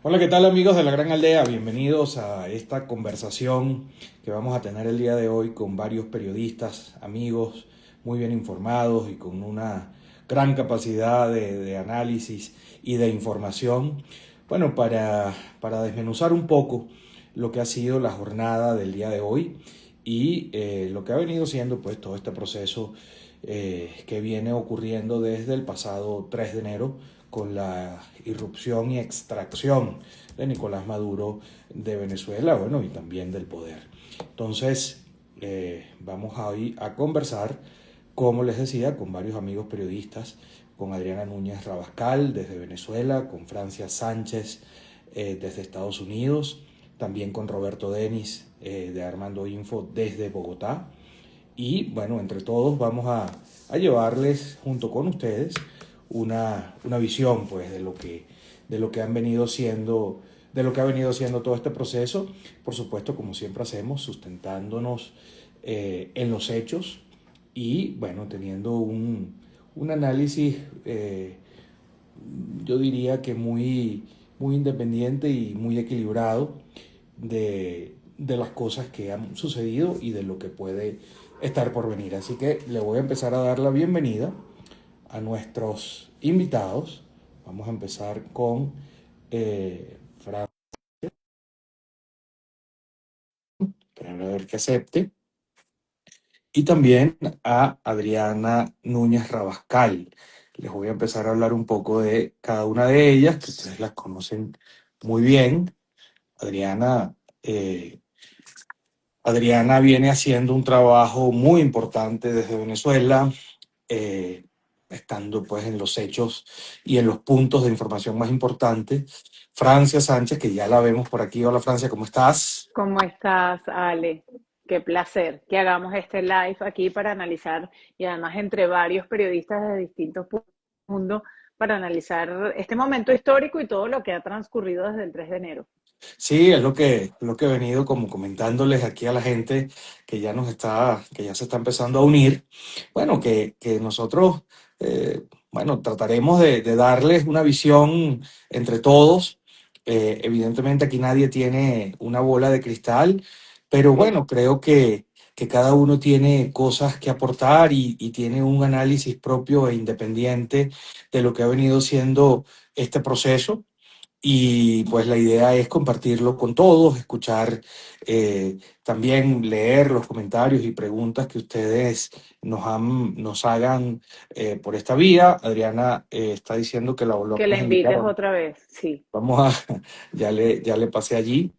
Hola, ¿qué tal amigos de la Gran Aldea? Bienvenidos a esta conversación que vamos a tener el día de hoy con varios periodistas, amigos muy bien informados y con una gran capacidad de análisis y de información. Bueno, para desmenuzar un poco lo que ha sido la jornada del día de hoy y lo que ha venido siendo pues todo este proceso que viene ocurriendo desde el pasado 3 de enero con la irrupción y extracción de Nicolás Maduro de Venezuela, bueno, y también del poder. Entonces, vamos hoy a conversar, como les decía, con varios amigos periodistas, con Adriana Núñez Rabascal desde Venezuela, con Francia Sánchez desde Estados Unidos, también con Roberto Denis de Armando Info desde Bogotá. Y bueno, entre todos vamos a llevarles junto con ustedes una visión pues de lo que han venido siendo, de lo que ha venido siendo todo este proceso, por supuesto, como siempre hacemos, sustentándonos en los hechos y bueno, teniendo un análisis, yo diría que muy independiente y muy equilibrado de las cosas que han sucedido y de lo que puede estar por venir. Así que le voy a empezar a dar la bienvenida a nuestros invitados. Vamos a empezar con Fran, a ver que acepte, y también a Adriana Núñez Rabascal. Les voy a empezar a hablar un poco de cada una de ellas, que ustedes las conocen muy bien. Adriana, eh, Adriana viene haciendo un trabajo muy importante desde Venezuela, eh, estando pues en los hechos y en los puntos de información más importantes. Francia Sánchez, que ya la vemos por aquí. Hola Francia, ¿cómo estás? ¿Cómo estás, Ale? Qué placer que hagamos este live aquí para analizar y además entre varios periodistas de distintos mundos para analizar este momento histórico y todo lo que ha transcurrido desde el 3 de enero. Sí, es lo que he venido como comentándoles aquí a la gente que ya que ya se está empezando a unir. Bueno, que nosotros, bueno, trataremos de darles una visión entre todos. Evidentemente aquí nadie tiene una bola de cristal, pero Sí. bueno, creo que cada uno tiene cosas que aportar y tiene un análisis propio e independiente de lo que ha venido siendo este proceso. Y pues la idea es compartirlo con todos, escuchar, también leer los comentarios y preguntas que ustedes nos hagan por esta vía. Adriana está diciendo que la Que volvamos la a invitar. invites otra vez, sí. Vamos a, ya le pasé allí.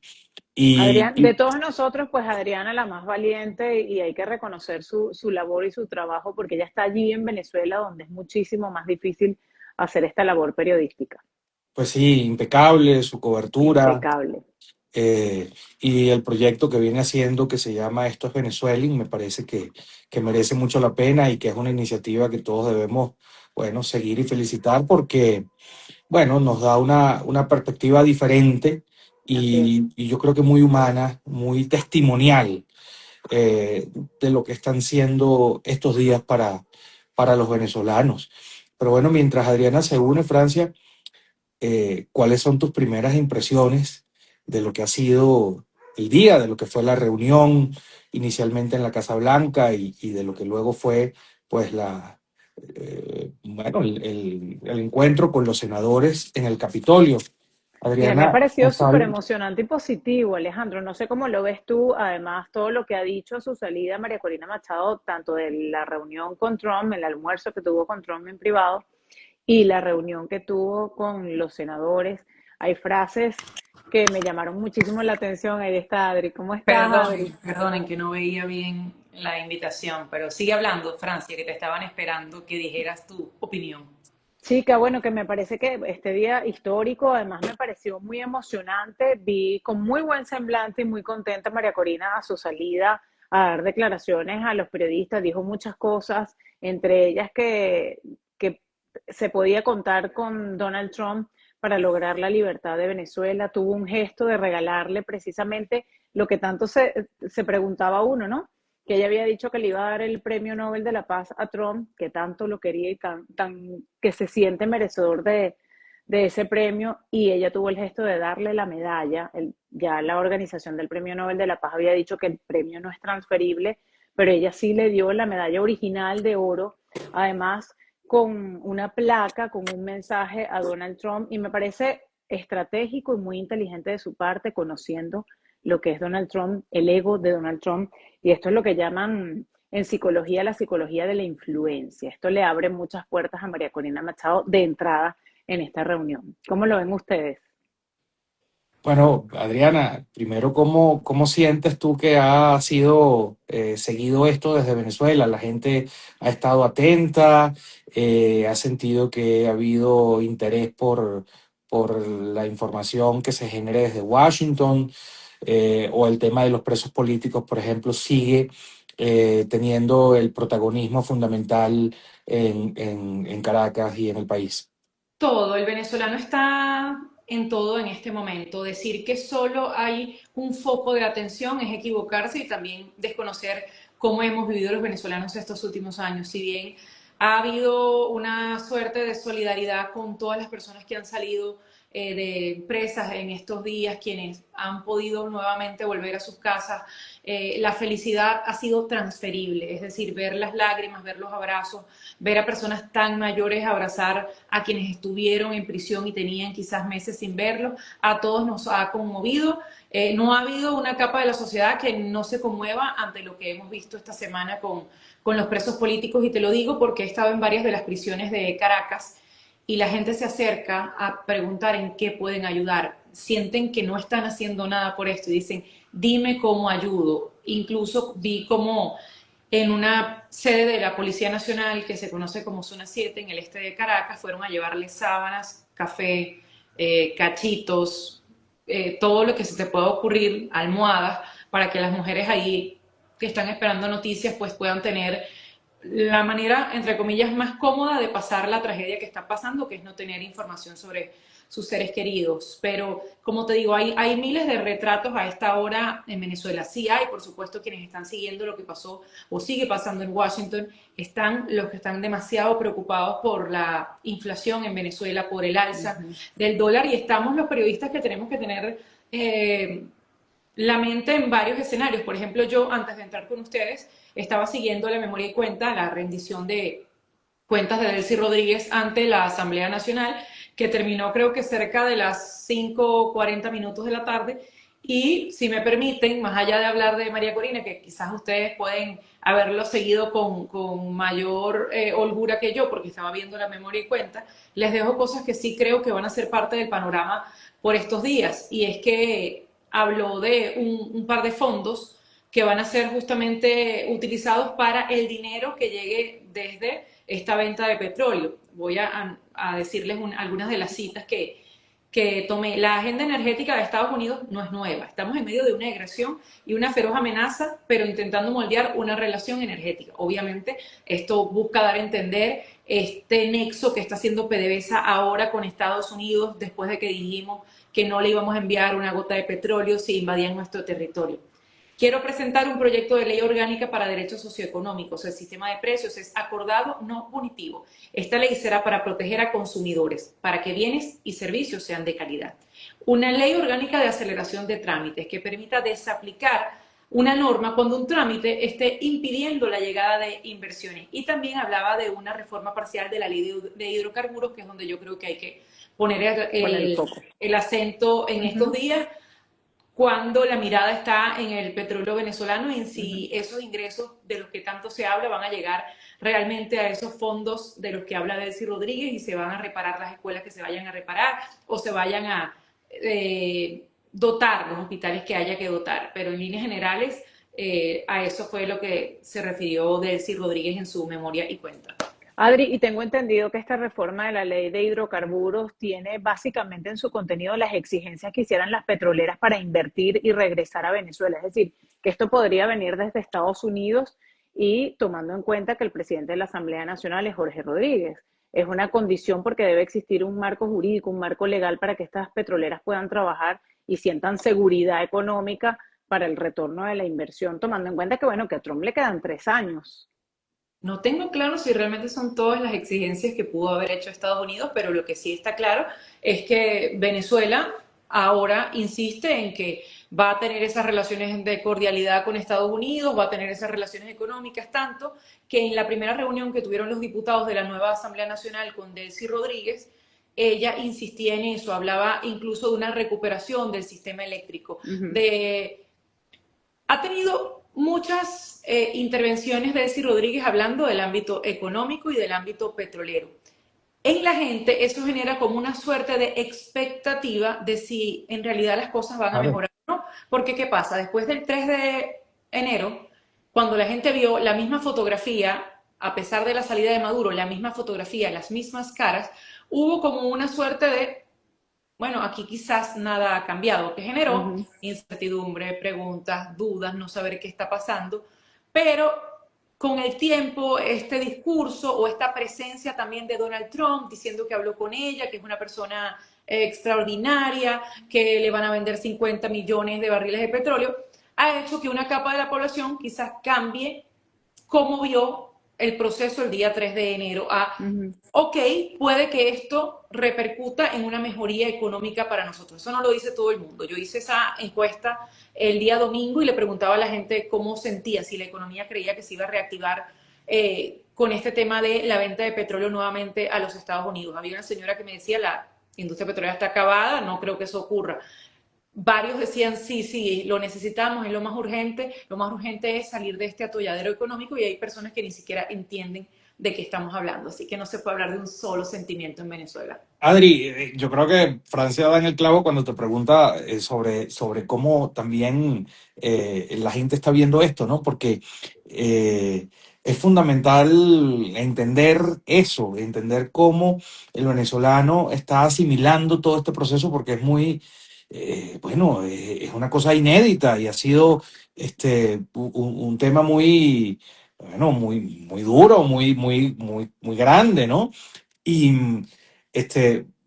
Adrián, Y de todos nosotros, pues Adriana la más valiente y hay que reconocer su labor y su trabajo porque ella está allí en Venezuela donde es muchísimo más difícil hacer esta labor periodística. pues sí, impecable su cobertura. Impecable. eh, y el proyecto que viene haciendo que se llama Esto es Venezuela, me parece que merece mucho la pena y que es una iniciativa que todos debemos, bueno, seguir y felicitar porque, bueno, nos da una perspectiva diferente Así es. y yo creo que muy humana, muy testimonial de lo que están siendo estos días para los venezolanos. Pero bueno, mientras Adriana se une, Francia, ¿cuáles son tus primeras impresiones de lo que ha sido el día, de lo que fue la reunión inicialmente en la Casa Blanca y de lo que luego fue, pues, bueno, el encuentro con los senadores en el Capitolio? Mira, me ha Adriana, parecido súper González. emocionante y positivo, Alejandro. No sé cómo lo ves tú, además, todo lo que ha dicho a su salida María Corina Machado, tanto de la reunión con Trump, el almuerzo que tuvo con Trump en privado, y la reunión que tuvo con los senadores. Hay frases que me llamaron muchísimo la atención. Ahí está Adri. ¿Cómo estás, Adri? Perdonen que no veía bien la invitación, pero sigue hablando, Francia, que te estaban esperando que dijeras tu opinión. Chica, bueno, que me parece que este día histórico, además me pareció muy emocionante. Vi con muy buen semblante y muy contenta a María Corina a su salida a dar declaraciones a los periodistas. Dijo muchas cosas, entre ellas que se podía contar con Donald Trump para lograr la libertad de Venezuela. Tuvo un gesto de regalarle precisamente lo que tanto se preguntaba uno, ¿no? Que ella había dicho que le iba a dar el premio Nobel de la Paz a Trump, que tanto lo quería y que se siente merecedor de ese premio y ella tuvo el gesto de darle la medalla. Ya la organización del Premio Nobel de la Paz había dicho que el premio no es transferible, pero ella sí le dio la medalla original de oro, además con una placa, con un mensaje a Donald Trump, y me parece estratégico y muy inteligente de su parte, conociendo lo que es Donald Trump, el ego de Donald Trump, y esto es lo que llaman en psicología la psicología de la influencia. Esto le abre muchas puertas a María Corina Machado de entrada en esta reunión. ¿Cómo lo ven ustedes? Bueno, Adriana, primero, ¿cómo sientes tú que ha sido seguido esto desde Venezuela? La gente ha estado atenta, ha sentido que ha habido interés por la información que se genere desde Washington, o el tema de los presos políticos, por ejemplo, sigue teniendo el protagonismo fundamental en Caracas y en el país. Todo, el venezolano está en todo en este momento. Decir que solo hay un foco de atención es equivocarse y también desconocer cómo hemos vivido los venezolanos estos últimos años. Si bien ha habido una suerte de solidaridad con todas las personas que han salido de presas en estos días, quienes han podido nuevamente volver a sus casas, la felicidad ha sido transferible, es decir, ver las lágrimas, ver los abrazos, ver a personas tan mayores abrazar a quienes estuvieron en prisión y tenían quizás meses sin verlos, a todos nos ha conmovido. No ha habido una capa de la sociedad que no se conmueva ante lo que hemos visto esta semana con los presos políticos, y te lo digo porque he estado en varias de las prisiones de Caracas y la gente se acerca a preguntar en qué pueden ayudar. Sienten que no están haciendo nada por esto y dicen, dime cómo ayudo. Incluso vi como en una sede de la Policía Nacional que se conoce como Zona 7 en el este de Caracas, fueron a llevarle sábanas, café, cachitos, todo lo que se te pueda ocurrir, almohadas, para que las mujeres ahí que están esperando noticias pues puedan tener la manera, entre comillas, más cómoda de pasar la tragedia que está pasando, que es no tener información sobre sus seres queridos. Pero, como te digo, hay miles de retratos a esta hora en Venezuela. Sí hay, por supuesto, quienes están siguiendo lo que pasó o sigue pasando en Washington. Están los que están demasiado preocupados por la inflación en Venezuela, por el alza del dólar, y estamos los periodistas que tenemos que tener la mente en varios escenarios. Por ejemplo, yo antes de entrar con ustedes estaba siguiendo la memoria y cuenta, la rendición de cuentas de Delcy Rodríguez ante la Asamblea Nacional, que terminó creo que cerca de las 5:40 de la tarde. Y si me permiten, más allá de hablar de María Corina, que quizás ustedes pueden haberlo seguido con mayor holgura que yo, porque estaba viendo la memoria y cuenta, les dejo cosas que sí creo que van a ser parte del panorama por estos días. Y es que habló de un par de fondos que van a ser justamente utilizados para el dinero que llegue desde esta venta de petróleo. Voy a decirles algunas de las citas que tomé. La agenda energética de Estados Unidos no es nueva. Estamos en medio de una agresión y una feroz amenaza, pero intentando moldear una relación energética. Obviamente, esto busca dar a entender este nexo que está haciendo PDVSA ahora con Estados Unidos, después de que dijimos que no le íbamos a enviar una gota de petróleo si invadían nuestro territorio. Quiero presentar un proyecto de ley orgánica para derechos socioeconómicos. El sistema de precios es acordado, no punitivo. Esta ley será para proteger a consumidores, para que bienes y servicios sean de calidad. Una ley orgánica de aceleración de trámites que permita desaplicar una norma cuando un trámite esté impidiendo la llegada de inversiones. Y también hablaba de una reforma parcial de la ley de hidrocarburos, que es donde yo creo que hay que poner el acento en estos días, cuando la mirada está en el petróleo venezolano y en si esos ingresos de los que tanto se habla van a llegar realmente a esos fondos de los que habla Delcy Rodríguez y se van a reparar las escuelas que se vayan a reparar o se vayan a dotar los hospitales que haya que dotar. Pero en líneas generales, a eso fue lo que se refirió Delcy Rodríguez en su memoria y cuenta. Adri, y tengo entendido que esta reforma de la ley de hidrocarburos tiene básicamente en su contenido las exigencias que hicieran las petroleras para invertir y regresar a Venezuela. Es decir, que esto podría venir desde Estados Unidos y tomando en cuenta que el presidente de la Asamblea Nacional es Jorge Rodríguez. Es una condición porque debe existir un marco jurídico, un marco legal para que estas petroleras puedan trabajar y sientan seguridad económica para el retorno de la inversión, tomando en cuenta que, bueno, que a Trump le quedan 3 años. No tengo claro si realmente son todas las exigencias que pudo haber hecho Estados Unidos, pero lo que sí está claro es que Venezuela ahora insiste en que va a tener esas relaciones de cordialidad con Estados Unidos, va a tener esas relaciones económicas, tanto que en la primera reunión que tuvieron los diputados de la nueva Asamblea Nacional con Delcy Rodríguez, ella insistía en eso, hablaba incluso de una recuperación del sistema eléctrico, Ujú, de ha tenido muchas intervenciones de Delcy Rodríguez hablando del ámbito económico y del ámbito petrolero. En la gente eso genera como una suerte de expectativa de si en realidad las cosas van a Claro. mejorar o no. Porque ¿qué pasa? Después del 3 de enero, cuando la gente vio la misma fotografía, a pesar de la salida de Maduro, la misma fotografía, las mismas caras, hubo como una suerte de bueno, aquí quizás nada ha cambiado, que generó ujú. incertidumbre, preguntas, dudas, no saber qué está pasando, pero con el tiempo este discurso o esta presencia también de Donald Trump diciendo que habló con ella, que es una persona extraordinaria, que le van a vender 50 millones de barriles de petróleo, ha hecho que una capa de la población quizás cambie cómo vio el proceso el día 3 de enero a, Ujú. ok, puede que esto repercuta en una mejoría económica para nosotros. Eso no lo dice todo el mundo. Yo hice esa encuesta el día domingo y le preguntaba a la gente cómo sentía, si la economía creía que se iba a reactivar con este tema de la venta de petróleo nuevamente a los Estados Unidos. Había una señora que me decía, la industria petrolera está acabada, no creo que eso ocurra. Varios decían, sí, sí, lo necesitamos, es lo más urgente es salir de este atolladero económico y hay personas que ni siquiera entienden de qué estamos hablando, así que no se puede hablar de un solo sentimiento en Venezuela. Adri, yo creo que Francia da en el clavo cuando te pregunta sobre cómo también la gente está viendo esto, ¿no? Porque es fundamental entender eso, entender cómo el venezolano está asimilando todo este proceso, porque es muy, bueno, es una cosa inédita y ha sido un tema muy, bueno, muy duro, muy grande, ¿no? Y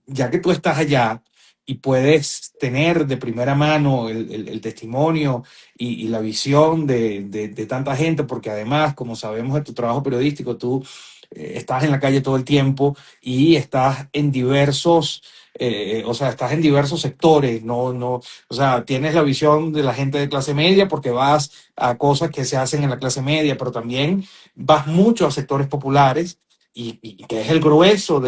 ya que tú estás allá y puedes tener de primera mano el testimonio y la visión de tanta gente, porque además, como sabemos de tu trabajo periodístico, tú estás en la calle todo el tiempo y estás en diversos, o sea, estás en diversos sectores, o sea, tienes la visión de la gente de clase media porque vas a cosas que se hacen en la clase media, pero también vas mucho a sectores populares y que es el grueso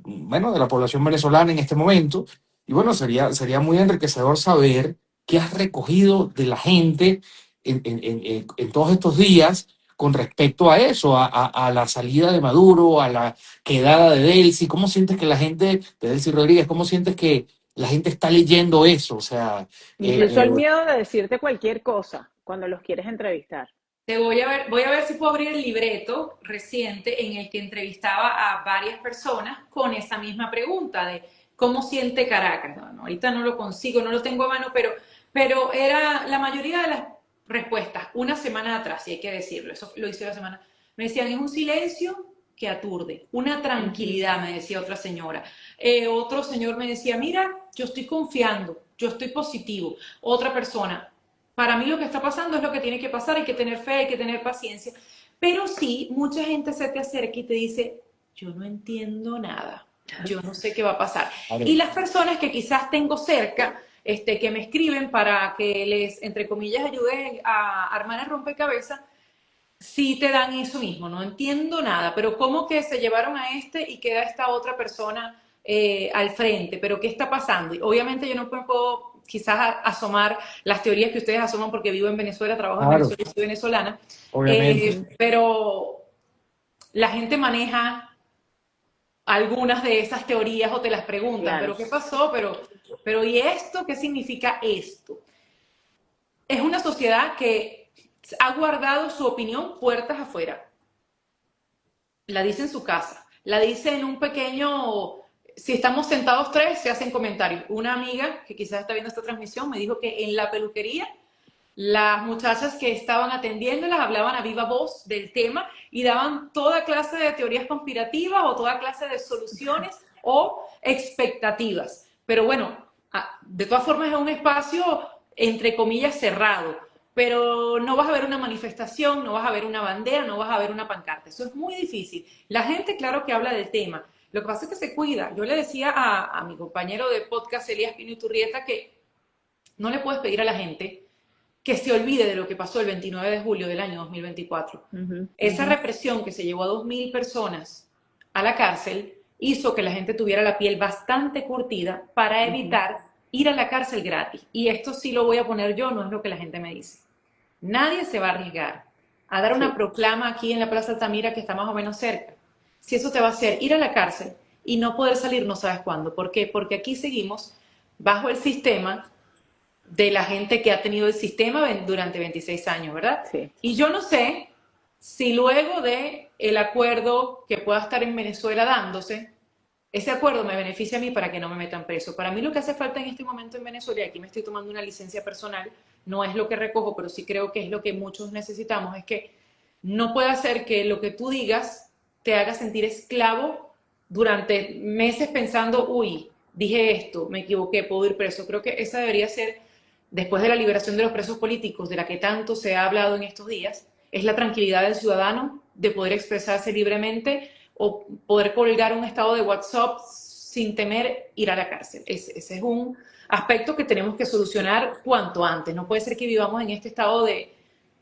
bueno, de la población venezolana en este momento. Y bueno, sería muy enriquecedor saber qué has recogido de la gente en todos estos días con respecto a eso, a la salida de Maduro, a la quedada de Delcy. ¿Cómo sientes que la gente, de Delcy Rodríguez, cómo sientes que la gente está leyendo eso? O sea, Incluso el miedo de decirte cualquier cosa cuando los quieres entrevistar. Voy a ver si puedo abrir el libreto reciente en el que entrevistaba a varias personas con esa misma pregunta de cómo siente Caracas. No, ahorita no lo consigo, no lo tengo a mano, pero era la mayoría de las respuestas una semana atrás, y hay que decirlo, eso lo hice la semana. Me decían, es un silencio que aturde, una Ujú. tranquilidad, me decía otra señora. Otro señor me decía, mira, yo estoy confiando, yo estoy positivo. Otra persona, para mí lo que está pasando es lo que tiene que pasar, hay que tener fe, hay que tener paciencia. Pero sí, mucha gente se te acerca y te dice, yo no entiendo nada, yo no sé qué va a pasar. Y claro, las personas que quizás tengo cerca, que me escriben para que les, entre comillas, ayude a armar el rompecabezas, sí te dan eso mismo, no entiendo nada, pero ¿cómo que se llevaron a este y queda esta otra persona al frente? ¿Pero qué está pasando? Y obviamente yo no puedo quizás asomar las teorías que ustedes asoman porque vivo en Venezuela, trabajo en claro, Venezuela y soy venezolana, obviamente. pero la gente maneja algunas de esas teorías o te las preguntan, Claro. ¿pero qué pasó? Pero ¿y esto? ¿Qué significa esto? Es una sociedad que ha guardado su opinión puertas afuera. La dice en su casa, la dice en un pequeño, si estamos sentados tres, se hacen comentarios. Una amiga que quizás está viendo esta transmisión me dijo que en la peluquería las muchachas que estaban atendiéndolas hablaban a viva voz del tema y daban toda clase de teorías conspirativas o toda clase de soluciones o expectativas. Pero bueno, de todas formas es un espacio entre comillas cerrado, pero no vas a ver una manifestación, no vas a ver una bandera, no vas a ver una pancarta. Eso es muy difícil. La gente, claro que habla del tema. Lo que pasa es que se cuida. Yo le decía a mi compañero de podcast, Elías Pino Iturrieta, que no le puedes pedir a la gente que se olvide de lo que pasó el 29 de julio del año 2024. Esa represión que se llevó a 2.000 personas a la cárcel hizo que la gente tuviera la piel bastante curtida para evitar ir a la cárcel gratis. Y esto sí lo voy a poner yo, no es lo que la gente me dice. Nadie se va a arriesgar a dar una proclama aquí en la Plaza Altamira, que está más o menos cerca, si eso te va a hacer ir a la cárcel y no poder salir no sabes cuándo. ¿Por qué? Porque aquí seguimos bajo el sistema de la gente que ha tenido el sistema durante 26 años, ¿verdad? Sí. Y yo no sé si luego de el acuerdo que pueda estar en Venezuela dándose, ese acuerdo me beneficia a mí para que no me metan preso. Para mí lo que hace falta en este momento en Venezuela, y aquí me estoy tomando una licencia personal, no es lo que recojo, pero sí creo que es lo que muchos necesitamos, es que no puede hacer que lo que tú digas te haga sentir esclavo durante meses pensando, uy, dije esto, me equivoqué, puedo ir preso. Creo que esa debería ser, después de la liberación de los presos políticos, de la que tanto se ha hablado en estos días, es la tranquilidad del ciudadano de poder expresarse libremente o poder colgar un estado de WhatsApp sin temer ir a la cárcel. Ese es un aspecto que tenemos que solucionar cuanto antes. No puede ser que vivamos en este estado de,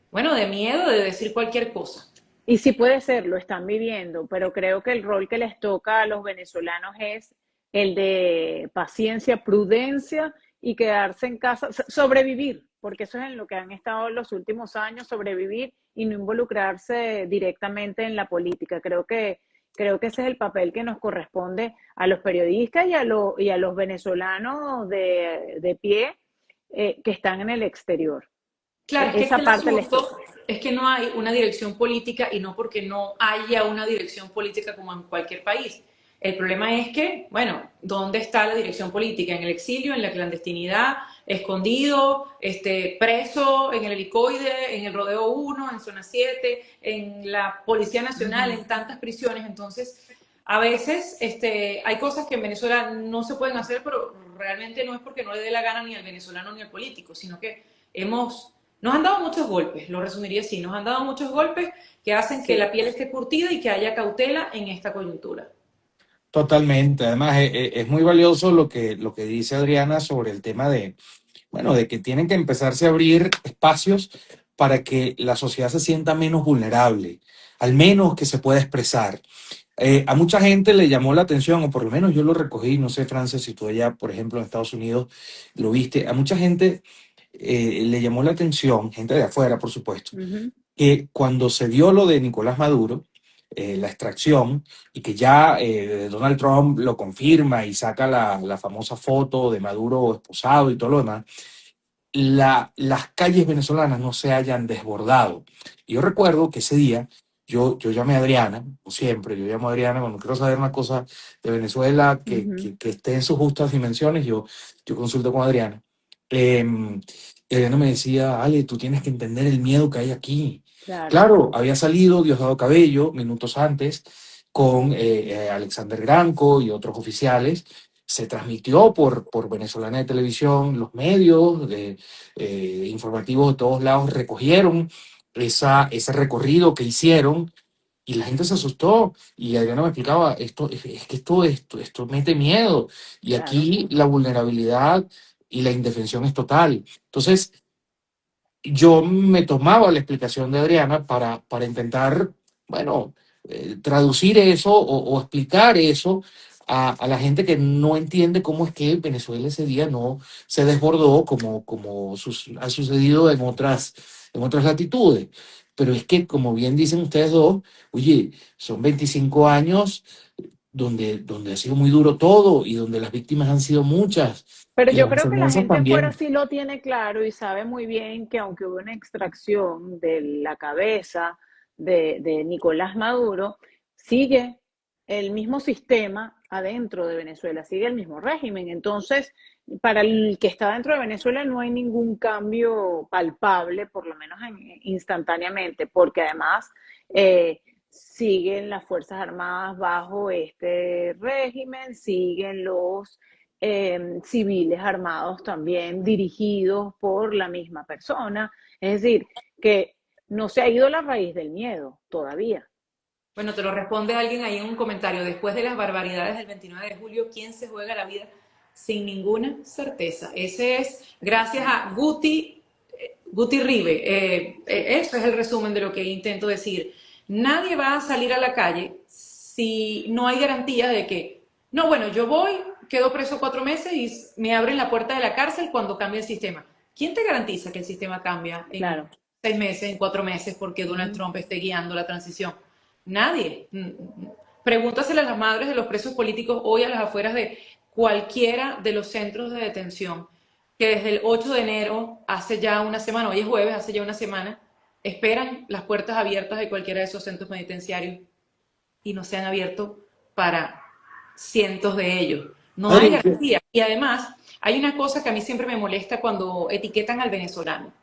bueno, de miedo de decir cualquier cosa. Y sí puede ser, lo están viviendo, pero creo que el rol que les toca a los venezolanos es el de paciencia, prudencia y quedarse en casa, sobrevivir, porque eso es en lo que han estado los últimos años, sobrevivir y no involucrarse directamente en la política. Creo que ese es el papel que nos corresponde a los periodistas y a los venezolanos de pie que están en el exterior. Claro, es que Esa el parte les toca. asunto es que no hay una dirección política y no porque no haya una dirección política como en cualquier país. El problema es que, bueno, ¿dónde está la dirección política? En el exilio, en la clandestinidad, escondido, preso, en el helicoide, en el Rodeo 1, en Zona 7, en la Policía Nacional, en tantas prisiones. Entonces, a veces hay cosas que en Venezuela no se pueden hacer, pero realmente no es porque no le dé la gana ni al venezolano ni al político, sino que nos han dado muchos golpes, lo resumiría así, nos han dado muchos golpes que hacen que la piel esté curtida y que haya cautela en esta coyuntura. Totalmente. Además, es muy valioso lo que dice Adriana sobre el tema de, bueno, de que tienen que empezarse a abrir espacios para que la sociedad se sienta menos vulnerable, al menos que se pueda expresar. A mucha gente le llamó la atención, o por lo menos yo lo recogí, no sé, Frances, si tú allá, por ejemplo, en Estados Unidos lo viste, a mucha gente le llamó la atención, gente de afuera, por supuesto, que cuando se dio lo de Nicolás Maduro, la extracción, y que ya Donald Trump lo confirma y saca la famosa foto de Maduro esposado y todo lo demás, las calles venezolanas no se hayan desbordado. Y yo recuerdo que ese día yo llamé a Adriana, como siempre, yo llamo a Adriana cuando quiero saber una cosa de Venezuela que esté en sus justas dimensiones, yo consulto con Adriana. Y Adriana me decía, Ale, tú tienes que entender el miedo que hay aquí. Claro. Claro, había salido Diosdado Cabello minutos antes con Alexander Granco y otros oficiales. Se transmitió por Venezolana de Televisión, los medios informativos de todos lados recogieron ese recorrido que hicieron y la gente se asustó. Y Adriana me explicaba, es que esto mete miedo. Y Claro. aquí la vulnerabilidad y la indefensión es total. Entonces, yo me tomaba la explicación de Adriana para intentar, bueno, traducir eso o explicar eso a la gente que no entiende cómo es que Venezuela ese día no se desbordó como ha sucedido en otras latitudes. Pero es que, como bien dicen ustedes dos, oye, son 25 años donde ha sido muy duro todo y donde las víctimas han sido muchas Pero y yo las creo que la enseñanzas gente afuera también. sí lo tiene claro y sabe muy bien que aunque hubo una extracción de la cabeza de Nicolás Maduro, sigue el mismo sistema adentro de Venezuela, sigue el mismo régimen. Entonces, para el que está dentro de Venezuela no hay ningún cambio palpable, por lo menos instantáneamente, porque además siguen las Fuerzas Armadas bajo este régimen, siguen los civiles armados también dirigidos por la misma persona. Es decir, que no se ha ido la raíz del miedo todavía. Bueno, te lo responde alguien ahí en un comentario. Después de las barbaridades del 29 de julio, ¿quién se juega la vida sin ninguna certeza? Ese es, gracias a Guti Ribe. Eso es el resumen de lo que intento decir. Nadie va a salir a la calle si no hay garantía de que, no, bueno, yo voy, quedo preso 4 meses y me abren la puerta de la cárcel cuando cambie el sistema. ¿Quién te garantiza que el sistema cambia en Claro. 6 meses, en 4 meses, porque Donald Ujú. Trump esté guiando la transición? Nadie. Pregúntaselo a las madres de los presos políticos hoy a las afueras de cualquiera de los centros de detención, que desde el 8 de enero, hace ya una semana, hoy es jueves, hace ya una semana, esperan las puertas abiertas de cualquiera de esos centros penitenciarios y no se han abierto para cientos de ellos. No hay Adri, garantía. Y además, hay una cosa que a mí siempre me molesta cuando etiquetan al venezolano,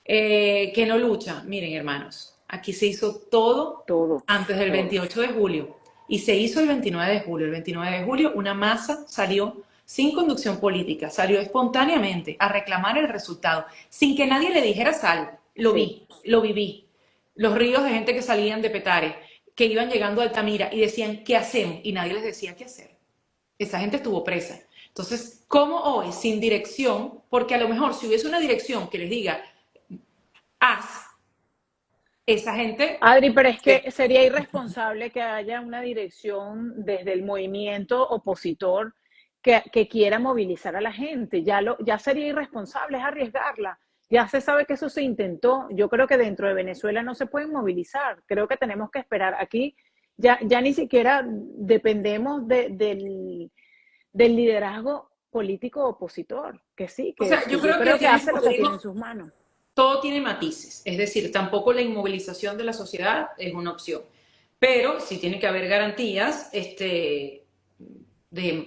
que no lucha. Miren, hermanos, aquí se hizo todo Todo, antes del todo. 28 de julio y se hizo el 29 de julio. El 29 de julio una masa salió sin conducción política, salió espontáneamente a reclamar el resultado, sin que nadie le dijera sal. Lo Sí. vi, lo viví. Los ríos de gente que salían de Petare, que iban llegando a Altamira y decían, ¿qué hacemos? Y nadie les decía qué hacer. Esa gente estuvo presa. Entonces, ¿cómo hoy, sin dirección? Porque a lo mejor si hubiese una dirección que les diga, haz, esa gente, Adri, pero es eh, que sería irresponsable que haya una dirección desde el movimiento opositor que quiera movilizar a la gente. Ya sería irresponsable, es arriesgarla. Ya se sabe que eso se intentó. Yo creo que dentro de Venezuela no se pueden movilizar. Creo que tenemos que esperar. Aquí ya ni siquiera dependemos del liderazgo político opositor, que sí, o sea, yo yo creo que creo el que tema es, hace como lo te que tiene en digo, sus manos. todo tiene matices. Es decir, tampoco la inmovilización de la sociedad es una opción. Pero sí tiene que haber garantías de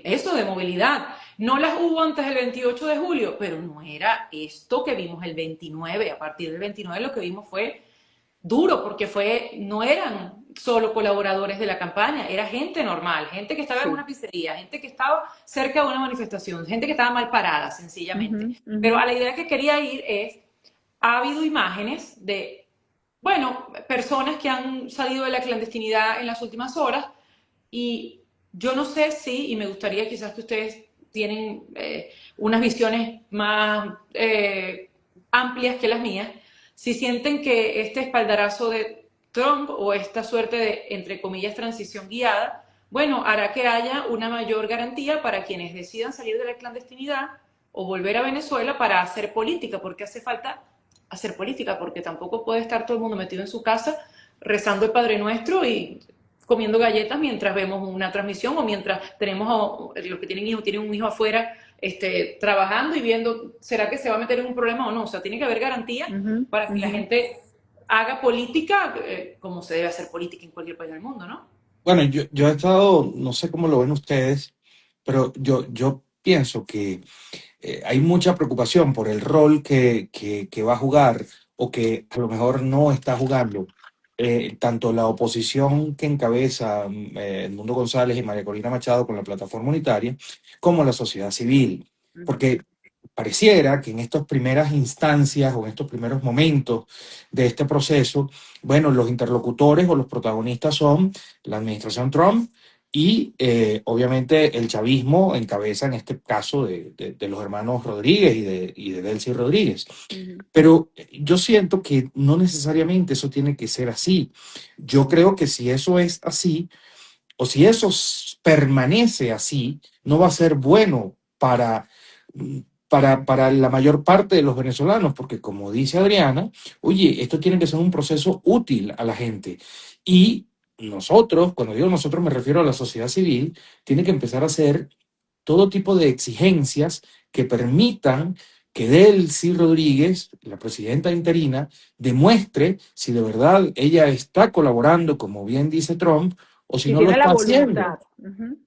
eso, de movilidad. No las hubo antes del 28 de julio, pero no era esto que vimos el 29. A partir del 29 lo que vimos fue duro, porque no eran solo colaboradores de la campaña, era gente normal, gente que estaba en Sí. una pizzería, gente que estaba cerca de una manifestación, gente que estaba mal parada, sencillamente. Ujú, ujú. Pero a la idea que quería ir es, ha habido imágenes de, bueno, personas que han salido de la clandestinidad en las últimas horas y yo no sé si, y me gustaría quizás que ustedes tienen unas visiones más amplias que las mías, si sienten que este espaldarazo de Trump o esta suerte de, entre comillas, transición guiada, bueno, hará que haya una mayor garantía para quienes decidan salir de la clandestinidad o volver a Venezuela para hacer política, porque hace falta hacer política, porque tampoco puede estar todo el mundo metido en su casa rezando el Padre Nuestro y comiendo galletas mientras vemos una transmisión o mientras tenemos a, los que tienen hijos tienen un hijo afuera trabajando y viendo, ¿será que se va a meter en un problema o no? O sea, tiene que haber garantía Ujú, para que la ujú. gente haga política como se debe hacer política en cualquier país del mundo, ¿no? bueno, yo he estado, no sé cómo lo ven ustedes, pero yo pienso que hay mucha preocupación por el rol que va a jugar o que a lo mejor no está jugando tanto la oposición que encabeza Edmundo González y María Corina Machado con la plataforma unitaria, como la sociedad civil. Ujú. Porque pareciera que en estas primeras instancias o en estos primeros momentos de este proceso, bueno, los interlocutores o los protagonistas son la administración Trump y obviamente el chavismo en cabeza en este caso de los hermanos Rodríguez y de Delcy Rodríguez. Ujú. Pero yo siento que no necesariamente eso tiene que ser así. Yo creo que si eso es así, o si eso permanece así, no va a ser bueno para la mayor parte de los venezolanos, porque como dice Adriana, oye, esto tiene que ser un proceso útil a la gente. Y nosotros, cuando digo nosotros me refiero a la sociedad civil, tiene que empezar a hacer todo tipo de exigencias que permitan que Delcy Rodríguez, la presidenta interina, demuestre si de verdad ella está colaborando, como bien dice Trump, o si Si no lo tiene la está haciendo. voluntad. Ujú.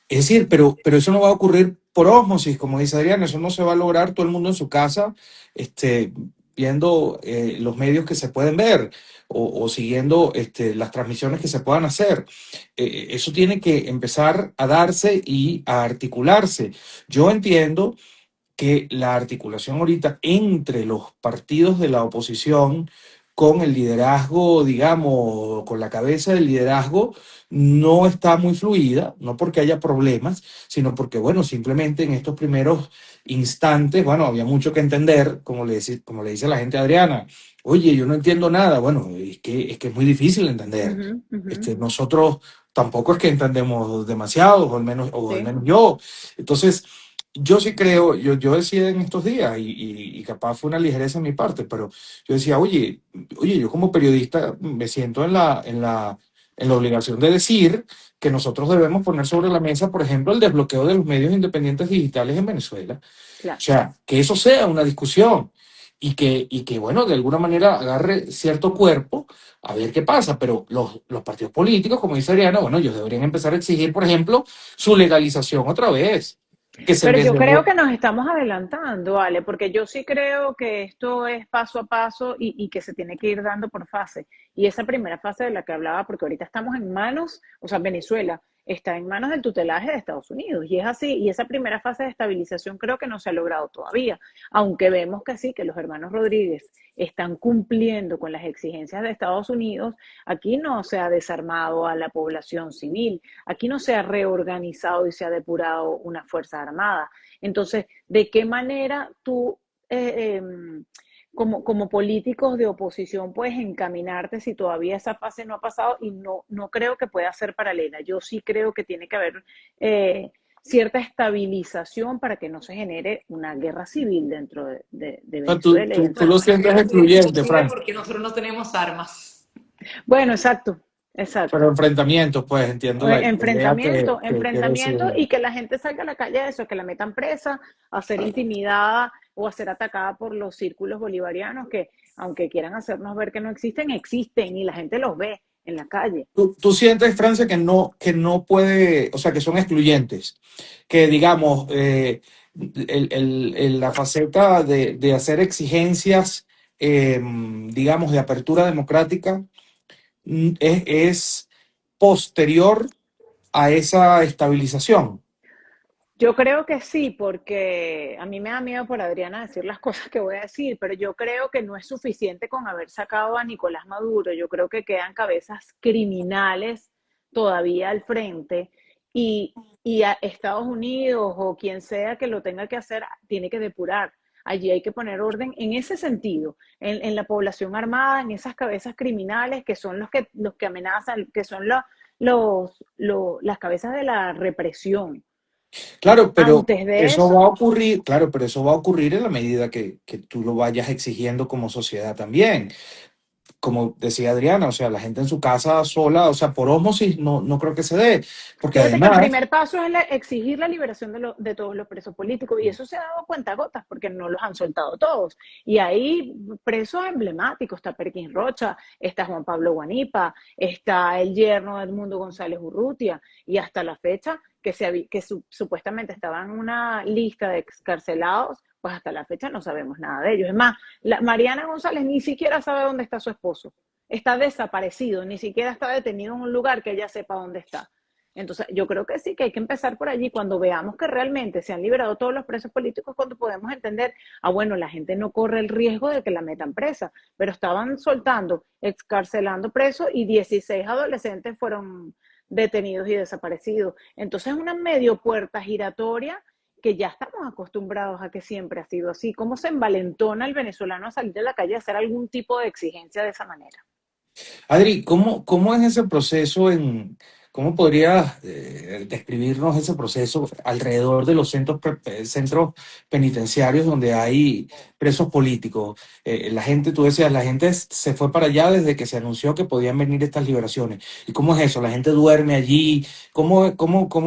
Es decir, pero eso no va a ocurrir por ósmosis, como dice Adriana, eso no se va a lograr todo el mundo en su casa, este, viendo los medios que se pueden ver o siguiendo las transmisiones que se puedan hacer. Eso tiene que empezar a darse y a articularse. Yo entiendo que la articulación ahorita entre los partidos de la oposición con el liderazgo, digamos, con la cabeza del liderazgo, no está muy fluida, no porque haya problemas, sino porque, bueno, simplemente en estos primeros instantes, bueno, había mucho que entender, como le dice la gente a Adriana, oye, yo no entiendo nada, bueno, es que es muy difícil entender. Ujú, ujú. Nosotros tampoco es que entendemos demasiado, o al Sí. menos yo. Entonces, yo sí creo, yo decía en estos días, y capaz fue una ligereza en mi parte, pero yo decía, oye, yo como periodista me siento en la obligación de decir que nosotros debemos poner sobre la mesa, por ejemplo, el desbloqueo de los medios independientes digitales en Venezuela. O Claro. sea, que eso sea una discusión y que bueno, de alguna manera agarre cierto cuerpo a ver qué pasa. Pero los partidos políticos, como dice Ariana, bueno, ellos deberían empezar a exigir, por ejemplo, su legalización otra vez. Que se Pero les yo devuelva. creo que nos estamos adelantando, Ale, porque yo sí creo que esto es paso a paso y que se tiene que ir dando por fase. Y esa primera fase de la que hablaba, porque ahorita estamos en manos, o sea, Venezuela está en manos del tutelaje de Estados Unidos. Y es así, y esa primera fase de estabilización creo que no se ha logrado todavía, aunque vemos que sí, que los hermanos Rodríguez están cumpliendo con las exigencias de Estados Unidos. Aquí no se ha desarmado a la población civil, aquí no se ha reorganizado y se ha depurado una fuerza armada. Entonces, ¿de qué manera tú, eh, eh, como políticos de oposición, puedes encaminarte si todavía esa fase no ha pasado? Y no creo que pueda ser paralela. Yo sí creo que tiene que haber cierta estabilización para que no se genere una guerra civil dentro de O sea, tú, Venezuela y tú, tú dentro Bueno, lo de una sientes guerra Colombia. civil es excluyente, imposible Frank. porque nosotros no tenemos armas. Bueno, exacto, Pero exacto. enfrentamientos, pues entiendo la idea que quiere decir. Enfrentamiento y que la gente salga a la calle a eso, que la metan presa, a ser intimidada o a ser atacada por los círculos bolivarianos que, aunque quieran hacernos ver que no existen, existen y la gente los ve en la calle. Tú sientes, Francia, que no puede, o sea, que son excluyentes, que digamos, la faceta de hacer exigencias, digamos, de apertura democrática, es posterior a esa estabilización. Yo creo que sí, porque a mí me da miedo por Adriana decir las cosas que voy a decir, pero yo creo que no es suficiente con haber sacado a Nicolás Maduro. Yo creo que quedan cabezas criminales todavía al frente y a Estados Unidos o quien sea que lo tenga que hacer tiene que depurar. Allí hay que poner orden en ese sentido, en la población armada, en esas cabezas criminales que son los que amenazan, que son las cabezas de la represión. Claro, pero Antes de eso va a eso, ocurrir, claro, pero eso va a ocurrir en la medida que tú lo vayas exigiendo como sociedad también. Como decía Adriana, o sea, la gente en su casa sola, o sea, por ósmosis no creo que se dé, porque fíjate que el además, primer paso es exigir la liberación de todos los presos políticos y eso se ha dado cuenta gotas porque no los han soltado todos. Y hay presos emblemáticos, está Perkin Rocha, está Juan Pablo Guanipa, está el yerno de Edmundo González Urrutia y hasta la fecha supuestamente estaban en una lista de excarcelados, pues hasta la fecha no sabemos nada de ellos. Es más, Mariana González ni siquiera sabe dónde está su esposo. Está desaparecido, ni siquiera está detenido en un lugar que ella sepa dónde está. Entonces, yo creo que sí, que hay que empezar por allí. Cuando veamos que realmente se han liberado todos los presos políticos, cuando podemos entender, bueno, la gente no corre el riesgo de que la metan presa, pero estaban soltando, excarcelando presos y 16 adolescentes fueron detenidos y desaparecidos. Entonces, es una medio puerta giratoria que ya estamos acostumbrados a que siempre ha sido así. ¿Cómo se envalentona el venezolano a salir de la calle a hacer algún tipo de exigencia de esa manera? Adri, ¿cómo es ese proceso cómo podrías describirnos ese proceso alrededor de los centros penitenciarios donde hay presos políticos? La gente, tú decías, la gente se fue para allá desde que se anunció que podían venir estas liberaciones. ¿Y cómo es eso? ¿La gente duerme allí? ¿Cómo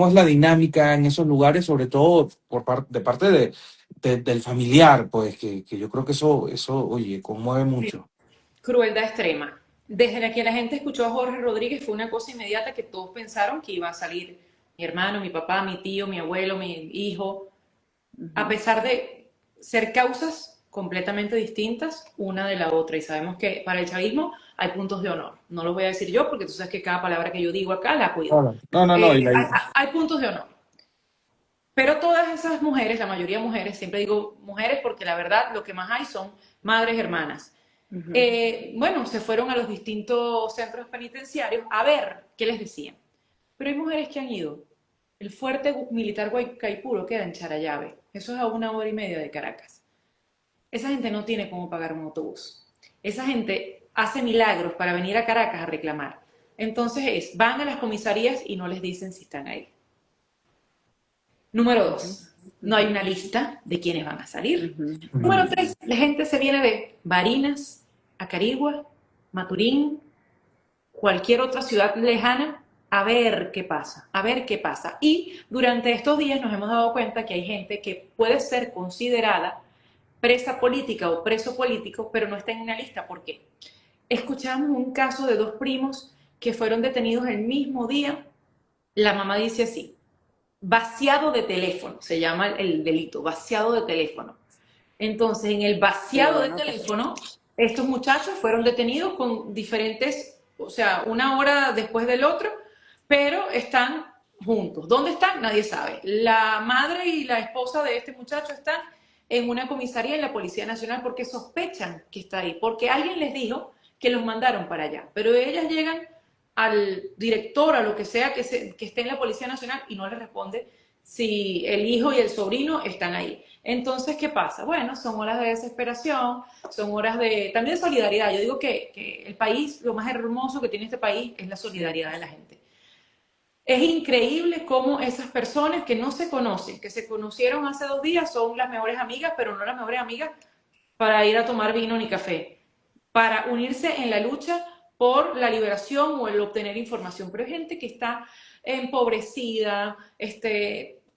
es la dinámica en esos lugares, sobre todo de parte del familiar? Pues que yo creo que eso, oye, conmueve mucho. Crueldad extrema. Desde la que la gente escuchó a Jorge Rodríguez fue una cosa inmediata que todos pensaron que iba a salir mi hermano, mi papá, mi tío, mi abuelo, mi hijo, Uh a -huh. pesar de ser causas completamente distintas una de la otra y sabemos que para el chavismo hay puntos de honor. No los voy a decir yo porque tú sabes que cada palabra que yo digo acá la cuido. No, no, no. Hay puntos de honor. Pero todas esas mujeres, la mayoría mujeres, siempre digo mujeres porque la verdad lo que más hay son madres hermanas. Bueno, se fueron a los distintos centros penitenciarios a ver qué les decían. Pero hay mujeres que han ido. El fuerte militar Guaycaipuro queda en Charallave. Eso es a 1 hora y media de Caracas. Esa gente no tiene cómo pagar un autobús. Esa gente hace milagros para venir a Caracas a reclamar. Entonces van a las comisarías y no les dicen si están ahí. Número 2, no hay una lista de quiénes van a salir. Número 3, la gente se viene de Barinas, Acarigua, Maturín, cualquier otra ciudad lejana, a ver qué pasa, a ver qué pasa. Y durante estos días nos hemos dado cuenta que hay gente que puede ser considerada presa política o preso político, pero no está en una lista. ¿Por qué? Escuchamos un caso de 2 primos que fueron detenidos el mismo día. La mamá dice así: vaciado de teléfono, se llama el delito, vaciado de teléfono. Entonces, en el vaciado de teléfono, estos muchachos fueron detenidos con diferentes, o sea, 1 hora después del otro, pero están juntos. ¿Dónde están? Nadie sabe. La madre y la esposa de este muchacho están en una comisaría en la Policía Nacional porque sospechan que está ahí, porque alguien les dijo que los mandaron para allá, pero ellas llegan al director, a lo que sea que esté en la Policía Nacional y no le responde si el hijo y el sobrino están ahí. Entonces, ¿qué pasa? Bueno, son horas de desesperación, son horas también de solidaridad. Yo digo que el país, lo más hermoso que tiene este país es la solidaridad de la gente. Es increíble cómo esas personas que no se conocen, que se conocieron hace 2 días, son las mejores amigas, pero no las mejores amigas para ir a tomar vino ni café, para unirse en la lucha por la liberación o el obtener información. Pero hay gente que está empobrecida,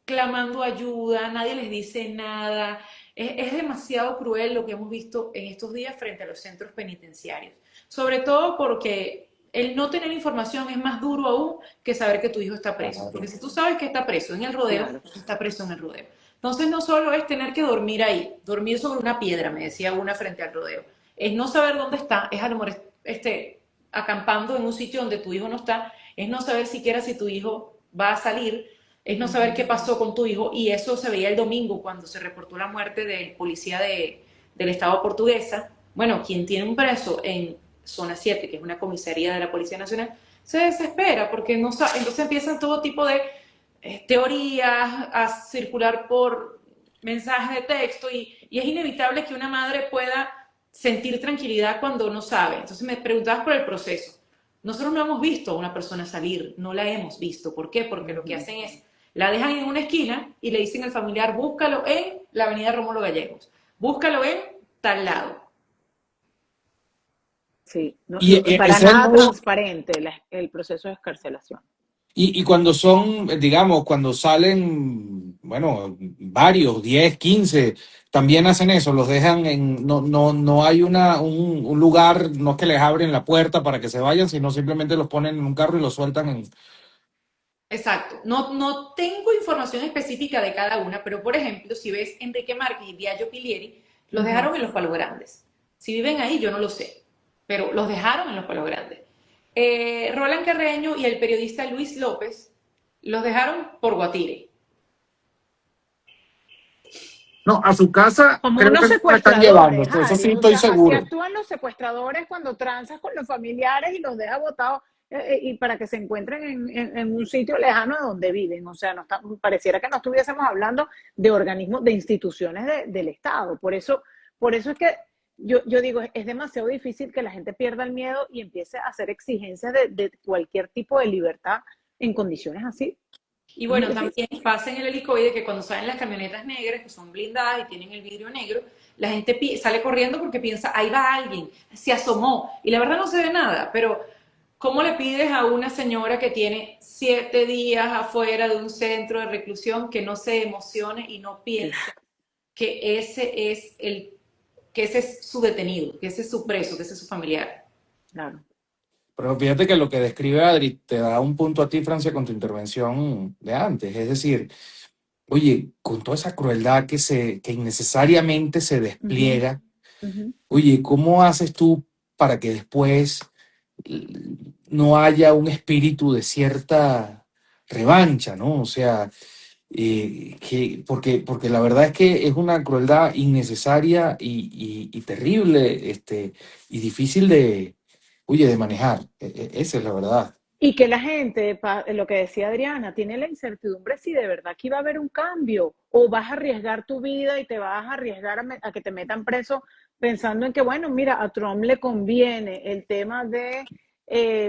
clamando ayuda, nadie les dice nada. Es demasiado cruel lo que hemos visto en estos días frente a los centros penitenciarios. Sobre todo porque el no tener información es más duro aún que saber que tu hijo está preso. Porque si tú sabes que está preso en el rodeo, está preso en el rodeo. Entonces no solo es tener que dormir ahí, dormir sobre una piedra, me decía una frente al rodeo. Es no saber dónde está, es a lo mejor acampando en un sitio donde tu hijo no está, es no saber siquiera si tu hijo va a salir, es no saber qué pasó con tu hijo, y eso se veía el domingo cuando se reportó la muerte del policía del Estado portuguesa. Bueno, quien tiene un preso en Zona 7, que es una comisaría de la Policía Nacional, se desespera porque no sabe, entonces empiezan todo tipo de teorías a circular por mensajes de texto y es inevitable que una madre pueda sentir tranquilidad cuando no sabe. Entonces me preguntabas por el proceso. Nosotros no hemos visto a una persona salir, no la hemos visto. ¿Por qué? Porque lo que hacen es, la dejan en una esquina y le dicen al familiar, búscalo en la avenida Rómulo Gallegos, búscalo en tal lado. Sí, para nada transparente el proceso de excarcelación. Y cuando son, digamos, cuando salen, bueno, varios, 10, 15, también hacen eso, los dejan no hay un lugar, no es que les abren la puerta para que se vayan, sino simplemente los ponen en un carro y los sueltan en... Exacto. No tengo información específica de cada una, pero por ejemplo, si ves Enrique Márquez y Diallo Pilieri, los dejaron en los Palos Grandes. Si viven ahí, yo no lo sé, pero los dejaron en los Palos Grandes. Roland Carreño y el periodista Luis López los dejaron por Guatire. No, a su casa como creo unos que secuestradores, están llevando, Harry, eso sí estoy seguro. Así actúan los secuestradores cuando transas con los familiares y los deja botados y para que se encuentren en un sitio lejano de donde viven. O sea, pareciera que no estuviésemos hablando de organismos, de instituciones del Estado. Por eso es que yo digo, es demasiado difícil que la gente pierda el miedo y empiece a hacer exigencias de cualquier tipo de libertad en condiciones así. Y bueno, también pasa en el helicoide que cuando salen las camionetas negras, que son blindadas y tienen el vidrio negro, la gente sale corriendo porque piensa, ahí va alguien, se asomó. Y la verdad no se ve nada, pero ¿cómo le pides a una señora que tiene 7 días afuera de un centro de reclusión que no se emocione y no piense que ese es su detenido, que ese es su preso, que ese es su familiar? Claro. Pero fíjate que lo que describe Adri te da un punto a ti, Francia, con tu intervención de antes. Es decir, oye, con toda esa crueldad que innecesariamente se Ujú, despliega, ujú. oye, ¿cómo haces tú para que después no haya un espíritu de cierta revancha, ¿no? O sea, porque la verdad es que es una crueldad innecesaria y terrible, y difícil oye, de manejar. Esa es la verdad. Y que la gente, lo que decía Adriana, tiene la incertidumbre si de verdad aquí va a haber un cambio o vas a arriesgar tu vida y te vas a arriesgar a que te metan preso pensando en que, bueno, mira, a Trump le conviene el tema de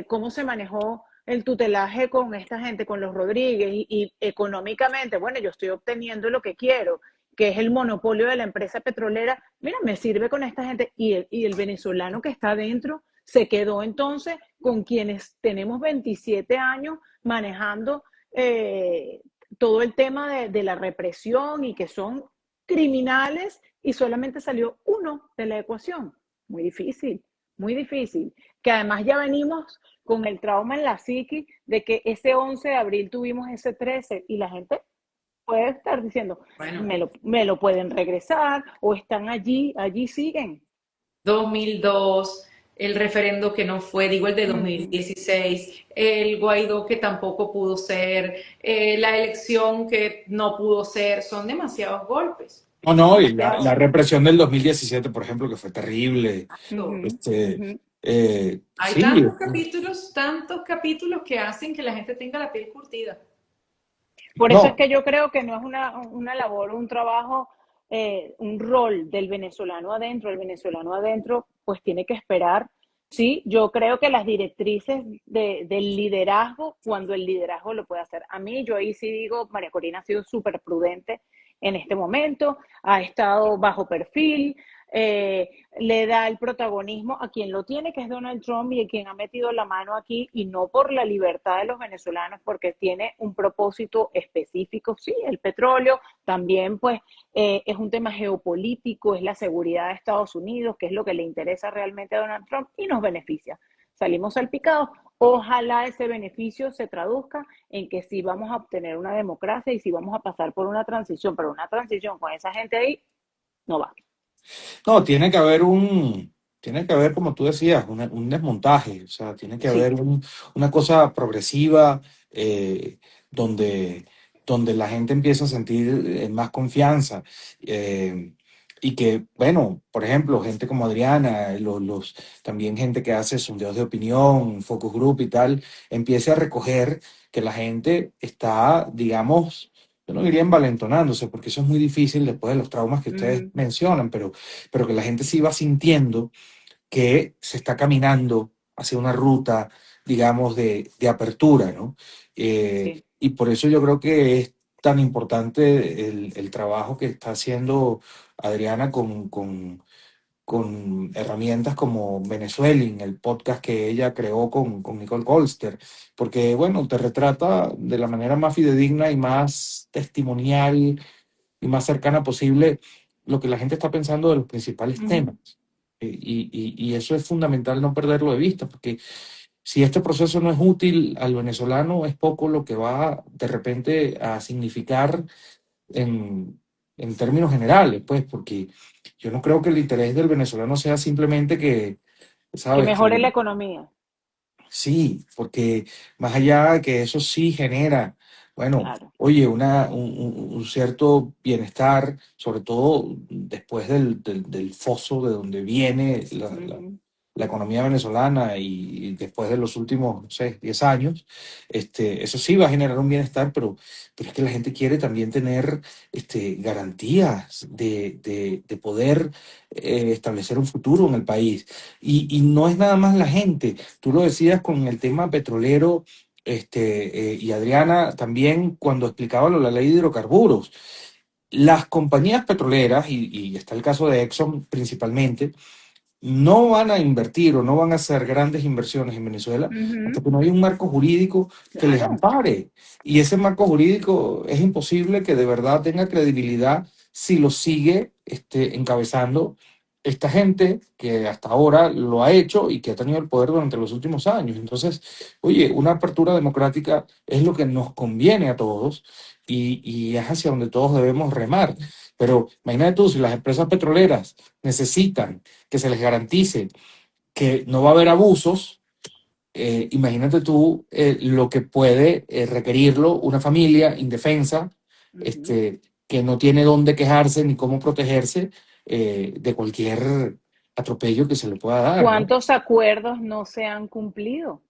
cómo se manejó el tutelaje con esta gente, con los Rodríguez y económicamente, bueno, yo estoy obteniendo lo que quiero, que es el monopolio de la empresa petrolera, mira, me sirve con esta gente y el venezolano que está adentro se quedó entonces con quienes tenemos 27 años manejando eh, todo el tema de la represión y que son criminales y solamente salió uno de la ecuación. Muy difícil, muy difícil. Que además ya venimos con el trauma en la psiqui de que ese 11 de abril tuvimos ese 13 y la gente puede estar diciendo, Bueno, me lo pueden regresar o están allí, allí siguen. 2002, el referendo que no fue, digo el de Mm, 2016, el Guaidó que tampoco pudo ser, la elección que no pudo ser, son demasiados golpes, No, no, y la demasiado. represión del 2017, por ejemplo, que fue terrible. Ujú, Este, ujú. Hay sí, tantos capítulos que hacen que la gente tenga la piel curtida. Por eso es no, que yo creo que no es una labor, un trabajo, un rol del venezolano adentro. El venezolano adentro pues tiene que esperar. Sí, yo creo que las directrices del liderazgo, cuando el liderazgo lo puede hacer. A mí, yo ahí sí digo, María Corina ha sido súper prudente en este momento, ha estado bajo perfil, eh, le da el protagonismo a quien lo tiene, que es Donald Trump, y a quien ha metido la mano aquí, y no por la libertad de los venezolanos, porque tiene un propósito específico, sí, el petróleo, también pues es un tema geopolítico, es la seguridad de Estados Unidos, que es lo que le interesa realmente a Donald Trump y nos beneficia. Salimos salpicados, ojalá ese beneficio se traduzca en que sí vamos a obtener una democracia y sí vamos a pasar por una transición, pero una transición con esa gente ahí no va. no, tiene que haber, como tú decías, un desmontaje, o sea, tiene que haber Sí. una cosa progresiva, donde, donde la gente empieza a sentir más confianza, eh, y que, bueno, por ejemplo, gente como Adriana, también gente que hace sondeos de opinión, focus group y tal, empiece a recoger que la gente está, digamos, yo no diría envalentonándose, porque eso es muy difícil después de los traumas que ustedes Ujú. mencionan, pero que la gente sí va sintiendo que se está caminando hacia una ruta, digamos, de apertura, ¿no? Sí. Y por eso yo creo que es tan importante el trabajo que está haciendo Adriana con herramientas como Venezueling, el podcast que ella creó con Nicole Colster, porque, bueno, te retrata de la manera más fidedigna y más testimonial y más cercana posible lo que la gente está pensando de los principales Ujú. temas. Y eso es fundamental no perderlo de vista, porque si este proceso no es útil al venezolano, es poco lo que va de repente a significar en términos generales, pues, porque yo no creo que el interés del venezolano sea simplemente que, Que ¿sabes? mejore Que la economía. sí, porque más allá de que eso sí genera, bueno, Claro. oye, un cierto bienestar, sobre todo después del foso de donde viene Ujú. la economía venezolana y después de los últimos, no sé, 10 años, eso sí va a generar un bienestar, pero es que la gente quiere también tener garantías de poder establecer un futuro en el país. Y no es nada más la gente. Tú lo decías con el tema petrolero, y Adriana también cuando explicaba la ley de hidrocarburos. Las compañías petroleras, y está el caso de Exxon principalmente, no van a invertir o no van a hacer grandes inversiones en Venezuela hasta Ujú. que no haya un marco jurídico que les Claro. ampare. Y ese marco jurídico es imposible que de verdad tenga credibilidad si lo sigue encabezando esta gente que hasta ahora lo ha hecho y que ha tenido el poder durante los últimos años. Entonces, oye, una apertura democrática es lo que nos conviene a todos, y es hacia donde todos debemos remar. Pero imagínate tú, si las empresas petroleras necesitan que se les garantice que no va a haber abusos, imagínate tú lo que puede requerirlo una familia indefensa, Ujú. este, que no tiene dónde quejarse ni cómo protegerse de cualquier atropello que se le pueda dar, ¿no? ¿Cuántos acuerdos no se han cumplido?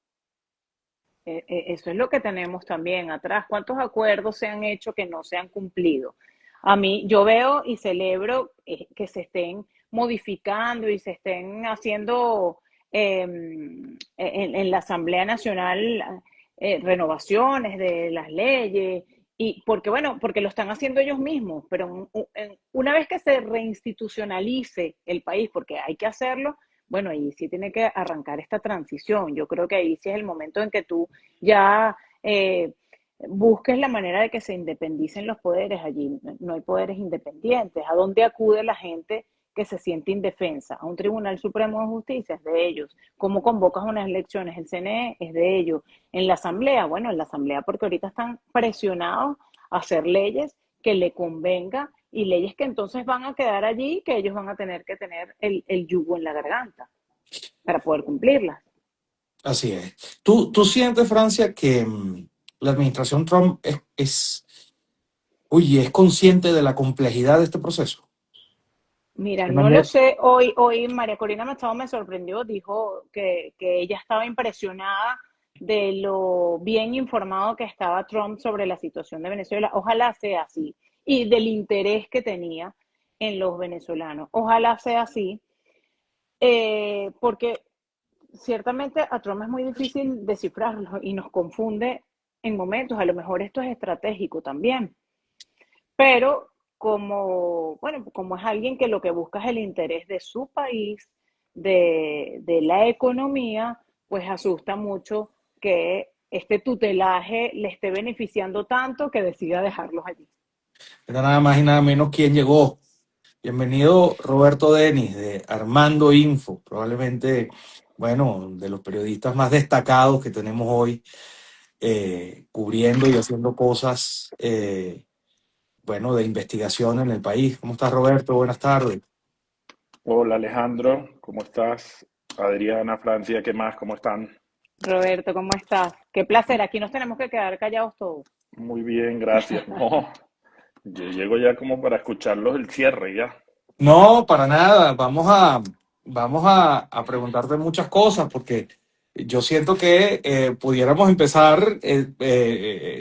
Eso es lo que tenemos también atrás. ¿Cuántos acuerdos se han hecho que no se han cumplido? A mí, yo veo y celebro que se estén modificando y se estén haciendo en la Asamblea Nacional renovaciones de las leyes, y porque, bueno, porque lo están haciendo ellos mismos, pero una vez que se reinstitucionalice el país, porque hay que hacerlo, bueno, ahí sí tiene que arrancar esta transición. Yo creo que ahí sí es el momento en que tú ya busques la manera de que se independicen los poderes allí. No hay poderes independientes. ¿A dónde acude la gente que se siente indefensa? A un Tribunal Supremo de Justicia, es de ellos. ¿Cómo convocas unas elecciones? El CNE es de ellos. En la Asamblea, bueno, en la Asamblea porque ahorita están presionados a hacer leyes que le convenga y leyes que entonces van a quedar allí, que ellos van a tener que tener el yugo en la garganta para poder cumplirlas. Así es. ¿Tú sientes, Francia, que la administración Trump oye, es consciente de la complejidad de este proceso? Mira, De no lo manera, sé. Hoy María Corina Machado me sorprendió, dijo que ella estaba impresionada de lo bien informado que estaba Trump sobre la situación de Venezuela. Ojalá sea así. Y del interés que tenía en los venezolanos. Ojalá sea así, porque ciertamente a Trump es muy difícil descifrarlo y nos confunde en momentos. A lo mejor esto es estratégico también. Pero como, bueno, como es alguien que lo que busca es el interés de su país, de la economía, pues asusta mucho que este tutelaje le esté beneficiando tanto que decida dejarlos allí. era nada más y nada menos quién llegó. Bienvenido Roberto Denis de Armando Info, probablemente, bueno, de los periodistas más destacados que tenemos hoy, cubriendo y haciendo cosas, bueno, de investigación en el país. ¿Cómo estás, Roberto? Buenas tardes. Hola Alejandro, ¿cómo estás? Adriana, Francia, ¿qué más? ¿Cómo están? Roberto, ¿cómo estás? Qué placer. Aquí nos tenemos que quedar callados todos. Muy bien, gracias. No, yo llego ya como para escucharlos el cierre ya. No, para nada. Vamos a preguntarte muchas cosas porque yo siento que pudiéramos empezar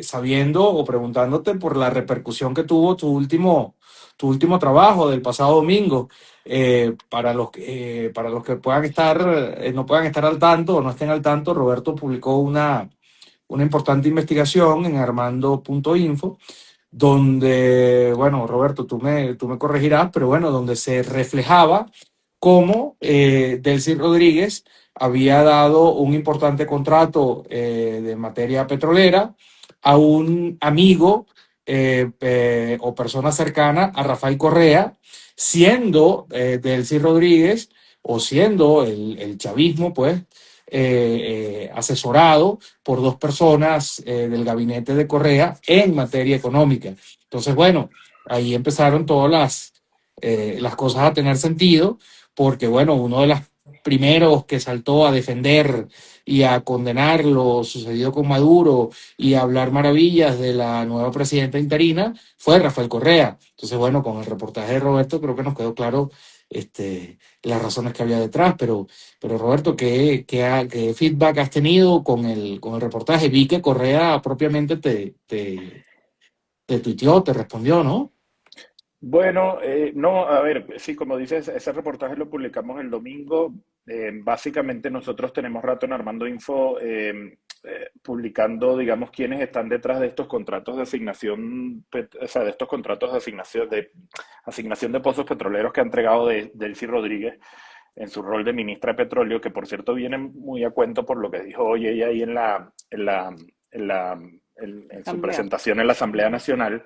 sabiendo o preguntándote por la repercusión que tuvo tu último trabajo del pasado domingo. Para los que puedan estar, no puedan estar al tanto o no estén al tanto, Roberto publicó una importante investigación en armando.info donde, bueno, Roberto, tú me corregirás, pero bueno, donde se reflejaba cómo Delcy Rodríguez había dado un importante contrato de materia petrolera a un amigo o persona cercana a Rafael Correa, siendo Delcy Rodríguez o siendo el chavismo, pues, asesorado por dos personas del gabinete de Correa en materia económica. Entonces, bueno, ahí empezaron todas las cosas a tener sentido, porque, bueno, uno de los primeros que saltó a defender y a condenar lo sucedido con Maduro y a hablar maravillas de la nueva presidenta interina fue Rafael Correa. Entonces, bueno, con el reportaje de Roberto creo que nos quedó claro las razones que había detrás, pero Roberto, ¿qué feedback has tenido con el reportaje? Vi que Correa propiamente te tuiteó, te respondió, ¿no? Bueno, no, a ver, sí, como dices, ese reportaje lo publicamos el domingo. Básicamente nosotros tenemos rato en Armando Info publicando, digamos, quiénes están detrás de estos contratos de asignación, o sea, de estos contratos asignación de pozos petroleros que ha entregado Delcy Rodríguez en su rol de ministra de Petróleo, que por cierto viene muy a cuento por lo que dijo hoy ella ahí en su Asamblea. presentación en la Asamblea Nacional.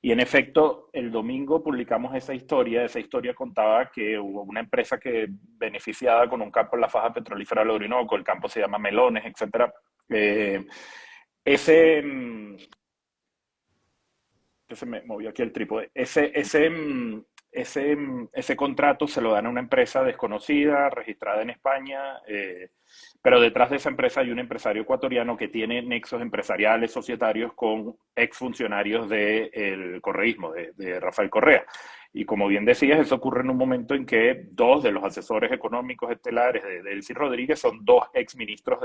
Y en efecto, el domingo publicamos esa historia. Esa historia contaba que hubo una empresa que beneficiada con un campo en la faja petrolífera del Orinoco, el campo se llama Melones, etcétera. Eh, ese, que se me movió aquí el trípode. Ese contrato se lo dan a una empresa desconocida, registrada en España, pero detrás de esa empresa hay un empresario ecuatoriano que tiene nexos empresariales, societarios con exfuncionarios del correísmo, de Rafael Correa. Y como bien decías, eso ocurre en un momento en que dos de los asesores económicos estelares de Delcy Rodríguez son dos exministros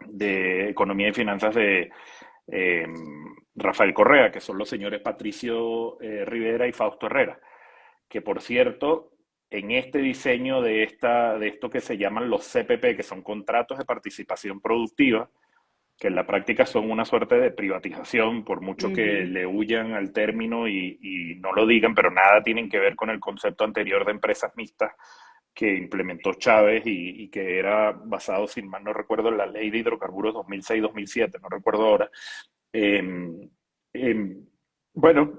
de Economía y Finanzas de eh, Rafael Correa, que son los señores Patricio Rivera y Fausto Herrera, que por cierto, en este diseño de esto que se llaman los CPP, que son contratos de participación productiva, que en la práctica son una suerte de privatización, por mucho que Ujú. le huyan al término y no lo digan, pero nada tienen que ver con el concepto anterior de empresas mixtas que implementó Chávez y que era basado, si mal no recuerdo, en la ley de hidrocarburos 2006-2007, no recuerdo ahora. Eh, eh, bueno,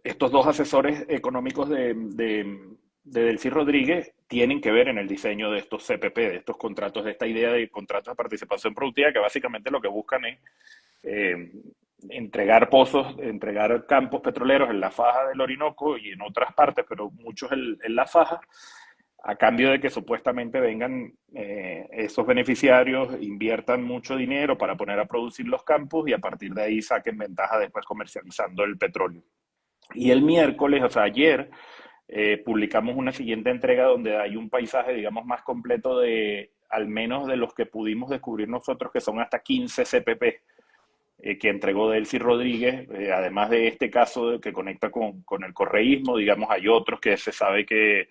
estos dos asesores económicos de Delcy Rodríguez tienen que ver en el diseño de estos CPP, de estos contratos, de esta idea de contratos de participación productiva, que básicamente lo que buscan es eh, entregar pozos, entregar campos petroleros en la faja del Orinoco y en otras partes, pero muchos en la faja, a cambio de que supuestamente vengan esos beneficiarios, inviertan mucho dinero para poner a producir los campos y a partir de ahí saquen ventaja después comercializando el petróleo. Y el miércoles, o sea, ayer, publicamos una siguiente entrega donde hay un paisaje, digamos, más completo de al menos de los que pudimos descubrir nosotros, que son hasta 15 CPP que entregó Delcy Rodríguez, además de este caso que conecta con el correísmo, digamos, hay otros que se sabe que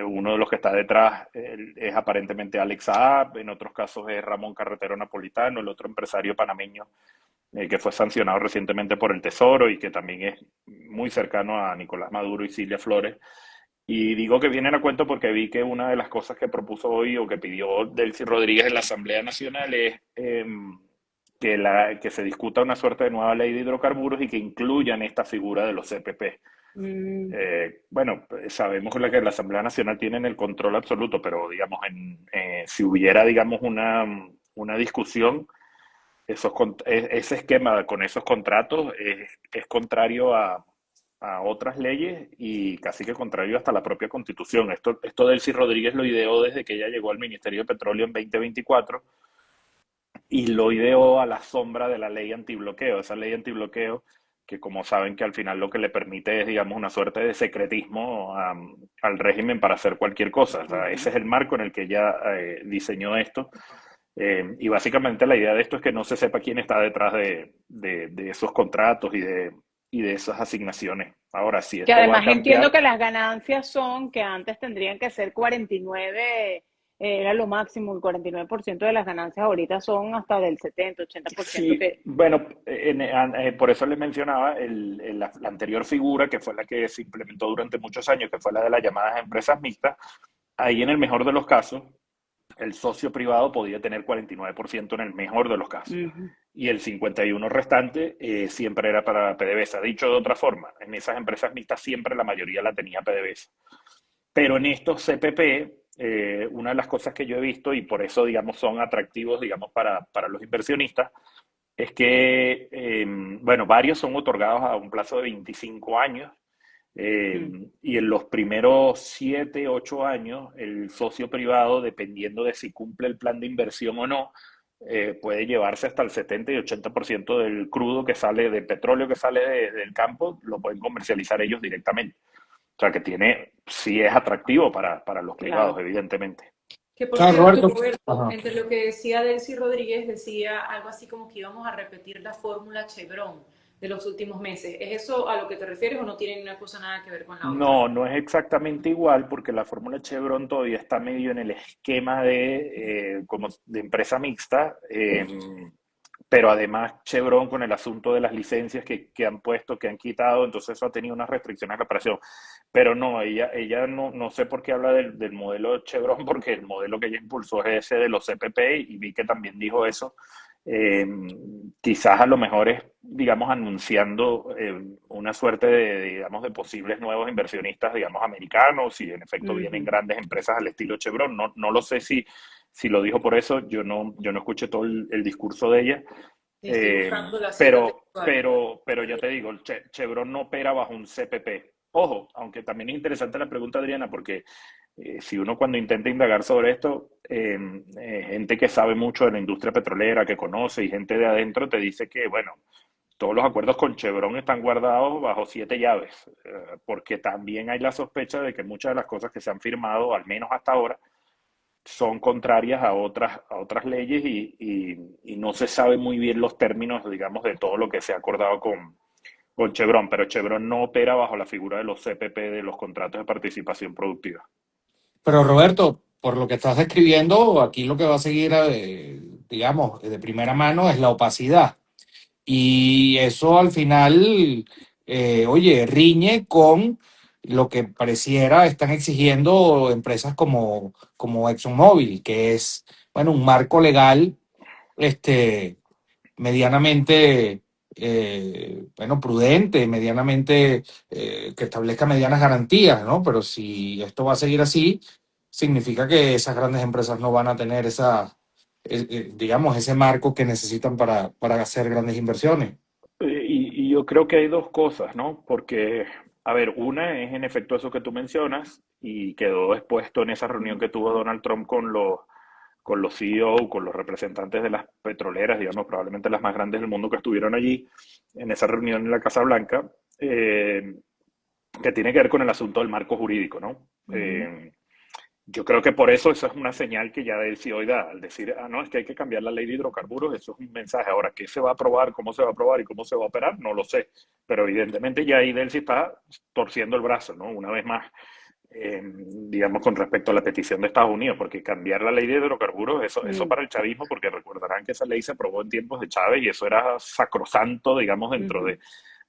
uno de los que está detrás es aparentemente Alex Saab, en otros casos es Ramón Carretero Napolitano, el otro empresario panameño que fue sancionado recientemente por el Tesoro y que también es muy cercano a Nicolás Maduro y Cilia Flores. Y digo que vienen a cuento porque vi que una de las cosas que propuso hoy o que pidió Delcy Rodríguez en la Asamblea Nacional es que se discuta una suerte de nueva ley de hidrocarburos y que incluyan esta figura de los CPP. Mm. Bueno, sabemos que la Asamblea Nacional tiene el control absoluto, pero digamos, si hubiera, digamos, una discusión, ese esquema con esos contratos es contrario a otras leyes y casi que contrario hasta la propia Constitución. Esto Delcy Rodríguez lo ideó desde que ella llegó al Ministerio de Petróleo en 2024 y lo ideó a la sombra de la ley antibloqueo, esa ley antibloqueo que como saben que al final lo que le permite es, digamos, una suerte de secretismo al régimen para hacer cualquier cosa. O sea, ese es el marco en el que ella diseñó esto. Y básicamente la idea de esto es que no se sepa quién está detrás de esos contratos y de esas asignaciones. Ahora, si Que esto va a además entiendo cambiar, que las ganancias son que antes tendrían que ser 49, era lo máximo, el 49% de las ganancias ahorita son hasta del 70-80% sí, que... bueno, por eso les mencionaba la anterior figura, que fue la que se implementó durante muchos años, que fue la de las llamadas empresas mixtas. Ahí en el mejor de los casos, el socio privado podía tener 49% en el mejor de los casos. Ujú. Y el 51% restante siempre era para PDVSA. Dicho de otra forma, en esas empresas mixtas siempre la mayoría la tenía PDVSA. Pero en estos CPP, una de las cosas que yo he visto, y por eso, digamos, son atractivos, digamos, para los inversionistas, es que, bueno, varios son otorgados a un plazo de 25 años Mm. y en los primeros 7, 8 años, el socio privado, dependiendo de si cumple el plan de inversión o no, puede llevarse hasta el 70 y 80% del crudo que sale, de petróleo que sale del campo, lo pueden comercializar ellos directamente. O sea que sí es atractivo para los privados, Claro. evidentemente. Que O por sea, cierto, Roberto, Roberto, ajá. entre lo que decía Delcy Rodríguez, decía algo así como que íbamos a repetir la fórmula Chevron de los últimos meses. ¿Es eso a lo que te refieres o no tiene una cosa nada que ver con la otra? No, no es exactamente igual porque la fórmula Chevron todavía está medio en el esquema como de empresa mixta, pero además Chevron con el asunto de las licencias que han puesto, que han quitado, entonces eso ha tenido unas restricciones a la operación. Pero no, ella no sé por qué habla del modelo Chevron, porque el modelo que ella impulsó es ese de los CPP y vi que también dijo eso. Eh, Quizás a lo mejor es, digamos, anunciando una suerte digamos, de posibles nuevos inversionistas, digamos, americanos, si en efecto vienen Ujú. grandes empresas al estilo Chevron. No lo sé si lo dijo por eso, yo no escuché todo el discurso de ella, Estoy buscando la cita Pero, textual. pero ya te digo, Chevron no opera bajo un CPP. Ojo, aunque también es interesante la pregunta, Adriana, porque si uno cuando intenta indagar sobre esto, gente que sabe mucho de la industria petrolera, que conoce y gente de adentro te dice que, bueno, todos los acuerdos con Chevron están guardados bajo siete llaves, porque también hay la sospecha de que muchas de las cosas que se han firmado, al menos hasta ahora, son contrarias a otras leyes y no se sabe muy bien los términos, digamos, de todo lo que se ha acordado con Chevron, pero Chevron no opera bajo la figura de los CPP, de los contratos de participación productiva. Pero Roberto, por lo que estás describiendo, aquí lo que va a seguir, digamos, de primera mano es la opacidad. Y eso al final, oye, riñe con lo que pareciera están exigiendo empresas como ExxonMobil, que es, bueno, un marco legal, este, medianamente, bueno, prudente, medianamente, que establezca medianas garantías, ¿no? Pero si esto va a seguir así, significa que esas grandes empresas no van a tener digamos, ese marco que necesitan para hacer grandes inversiones. Y yo creo que hay dos cosas, ¿no? Porque, a ver, una es en efecto eso que tú mencionas y quedó expuesto en esa reunión que tuvo Donald Trump con los CEO, con los representantes de las petroleras, digamos, probablemente las más grandes del mundo que estuvieron allí en esa reunión en la Casa Blanca, que tiene que ver con el asunto del marco jurídico, ¿no? Ujú. Yo creo que por eso es una señal que ya del CEO da, al decir, no, es que hay que cambiar la ley de hidrocarburos, eso es un mensaje. Ahora, ¿qué se va a aprobar, cómo se va a aprobar y cómo se va a operar? No lo sé, pero evidentemente ya ahí Delcy está torciendo el brazo, ¿no? Una vez más, digamos, con respecto a la petición de Estados Unidos, porque cambiar la ley de hidrocarburos, eso Mm, para el chavismo, porque recordarán que esa ley se aprobó en tiempos de Chávez y eso era sacrosanto, digamos, dentro ujú.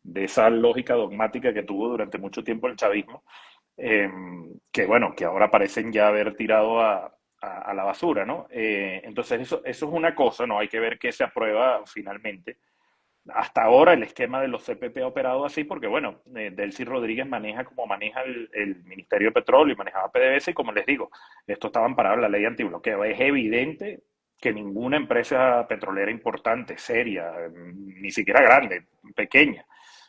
de esa lógica dogmática que tuvo durante mucho tiempo el chavismo, eh, que bueno, que ahora parecen ya haber tirado a la basura, ¿no? Entonces eso es una cosa, ¿no? Hay que ver qué se aprueba finalmente. Hasta ahora el esquema de los CPP ha operado así porque, bueno, Delcy Rodríguez maneja como maneja el Ministerio de Petróleo y manejaba PDVSA y como les digo, esto estaba amparado en la ley antibloqueo. Es evidente que ninguna empresa petrolera importante, seria, ni siquiera grande, pequeña,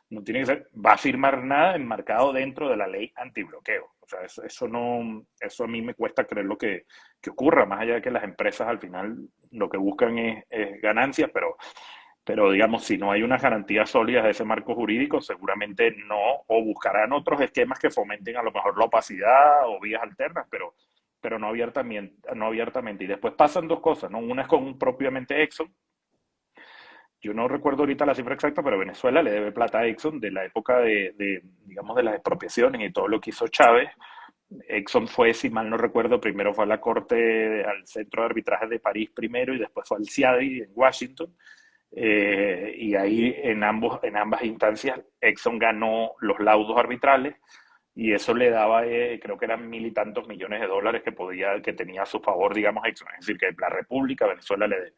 no tiene que ser, va a firmar nada enmarcado dentro de la ley antibloqueo. O sea, eso no, eso a mí me cuesta creer lo que ocurra, más allá de que las empresas al final lo que buscan es ganancias, pero digamos, si no hay unas garantías sólidas de ese marco jurídico, seguramente no, o buscarán otros esquemas que fomenten a lo mejor la opacidad o vías alternas, pero no abiertamente, no abiertamente. Y después pasan dos cosas, ¿no? Una es con propiamente Exxon. Yo no recuerdo ahorita la cifra exacta, pero Venezuela le debe plata a Exxon de la época digamos, de las expropiaciones y todo lo que hizo Chávez. Exxon fue, si mal no recuerdo, primero fue a la Corte, al Centro de Arbitraje de París primero y después fue al CIADI en Washington. Y ahí en ambas instancias Exxon ganó los laudos arbitrales y eso le daba, creo que eran mil y tantos millones de dólares que tenía a su favor, digamos, Exxon. Es decir, que la República, Venezuela le debe.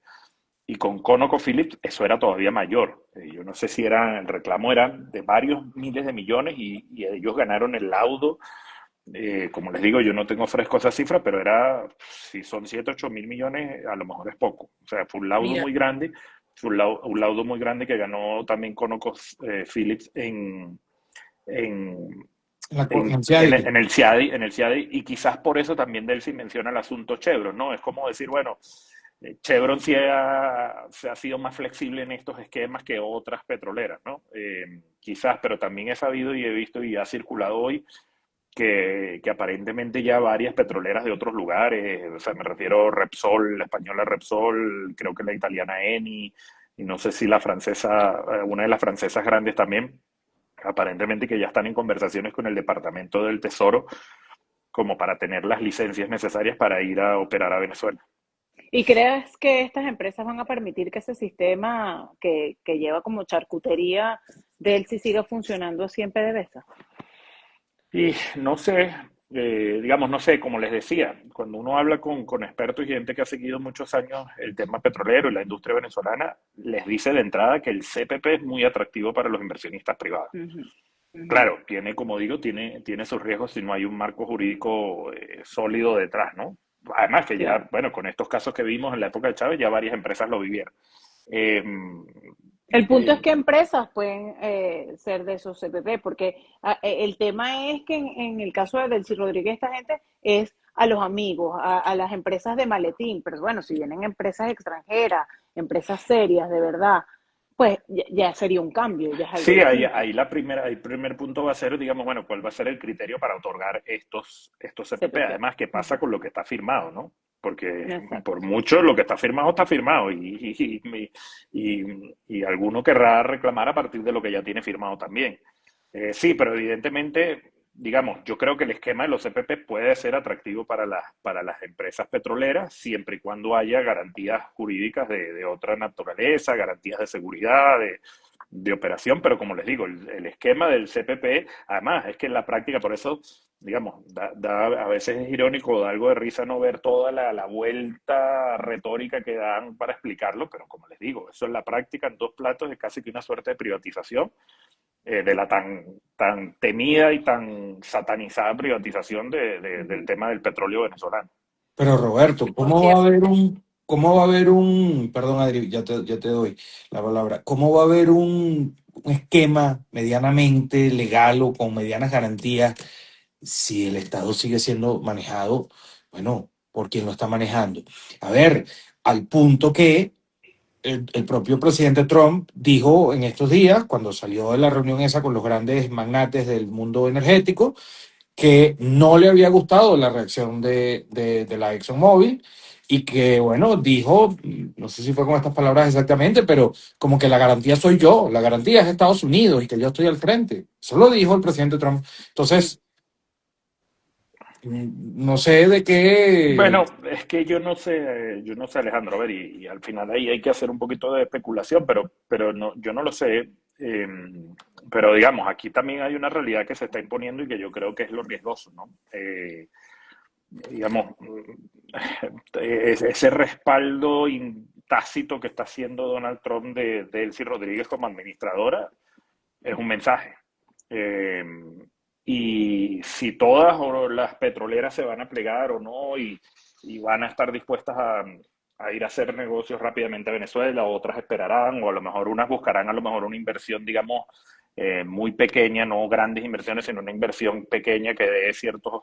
Y con ConocoPhillips eso era todavía mayor. Yo no sé si era, el reclamo era de varios miles de millones y ellos ganaron el laudo. Como les digo, yo no tengo fresco esa cifra, pero era, si son 7 8 mil millones, a lo mejor es poco. O sea, fue un laudo Mira, muy grande, fue un laudo muy grande que ganó también ConocoPhillips en, En el CIADI. En el CIADI, y quizás por eso también Delcy menciona el asunto Chevron, ¿no? Es como decir, bueno, Chevron se ha sido más flexible en estos esquemas que otras petroleras, ¿no? Quizás, pero también he sabido y he visto y ha circulado hoy que aparentemente ya varias petroleras de otros lugares, o sea, me refiero a Repsol, la española Repsol, creo que la italiana Eni, y no sé si la francesa, una de las francesas grandes también, aparentemente que ya están en conversaciones con el Departamento del Tesoro como para tener las licencias necesarias para ir a operar a Venezuela. ¿Y crees que estas empresas van a permitir que ese sistema que lleva como charcutería del sí siga funcionando así en PDVSA? Y no sé, digamos, no sé, como les decía, cuando uno habla con expertos y gente que ha seguido muchos años el tema petrolero y la industria venezolana, les dice de entrada que el CPP es muy atractivo para los inversionistas privados. Ujú, ujú. Claro, tiene, como digo, tiene sus riesgos si no hay un marco jurídico sólido detrás, ¿no? Además que ya, Claro. bueno, con estos casos que vimos en la época de Chávez, ya varias empresas lo vivieron. Eh, El punto es eh, que empresas pueden ser de esos CPP, porque el tema es que en el caso de Delcy Rodríguez, esta gente es a los amigos, a las empresas de maletín, pero bueno, si vienen empresas extranjeras, empresas serias, de verdad, pues ya sería un cambio, ya es algo sí, distinto. el primer punto va a ser, digamos, bueno, ¿cuál va a ser el criterio para otorgar estos CPP? CPP. Además, ¿qué pasa Ujú. con lo que está firmado, no? Porque por Exacto. mucho lo que está firmado y alguno querrá reclamar a partir de lo que ya tiene firmado también. Sí, pero evidentemente, digamos, yo creo que el esquema de los CPP puede ser atractivo para las empresas petroleras siempre y cuando haya garantías jurídicas de otra naturaleza, garantías de seguridad, de operación, pero como les digo, el esquema del CPP, además, es que en la práctica, por eso, digamos, a veces es irónico, da algo de risa no ver toda la vuelta retórica que dan para explicarlo, pero como les digo, eso en la práctica, en dos platos, es casi que una suerte de privatización de la tan temida y tan satanizada privatización del Ujú. tema del petróleo venezolano. Pero Roberto, Por ¿cómo va a cierto. haber perdón Adri, ya te doy la palabra, ¿cómo va a haber un esquema medianamente legal o con medianas garantías si el Estado sigue siendo manejado, bueno, por quien lo está manejando? A ver, al punto que el propio presidente Trump dijo en estos días, cuando salió de la reunión esa con los grandes magnates del mundo energético, que no le había gustado la reacción de la ExxonMobil y que, bueno, dijo, no sé si fue con estas palabras exactamente, pero como que la garantía soy yo, la garantía es Estados Unidos y que yo estoy al frente. Eso lo dijo el presidente Trump. Entonces, no sé de qué. Bueno, es que yo no sé, Alejandro, a ver, y al final ahí hay que hacer un poquito de especulación, pero no, yo no lo sé. Pero digamos, aquí también hay una realidad que se está imponiendo y que yo creo que es lo riesgoso, ¿no? Digamos, ese respaldo tácito que está haciendo Donald Trump de Elsie Rodríguez como administradora es un mensaje. Eh, y si todas o las petroleras se van a plegar o no y van a estar dispuestas a ir a hacer negocios rápidamente a Venezuela, otras esperarán o a lo mejor unas buscarán a lo mejor una inversión, digamos, muy pequeña, no grandes inversiones, sino una inversión pequeña que dé ciertos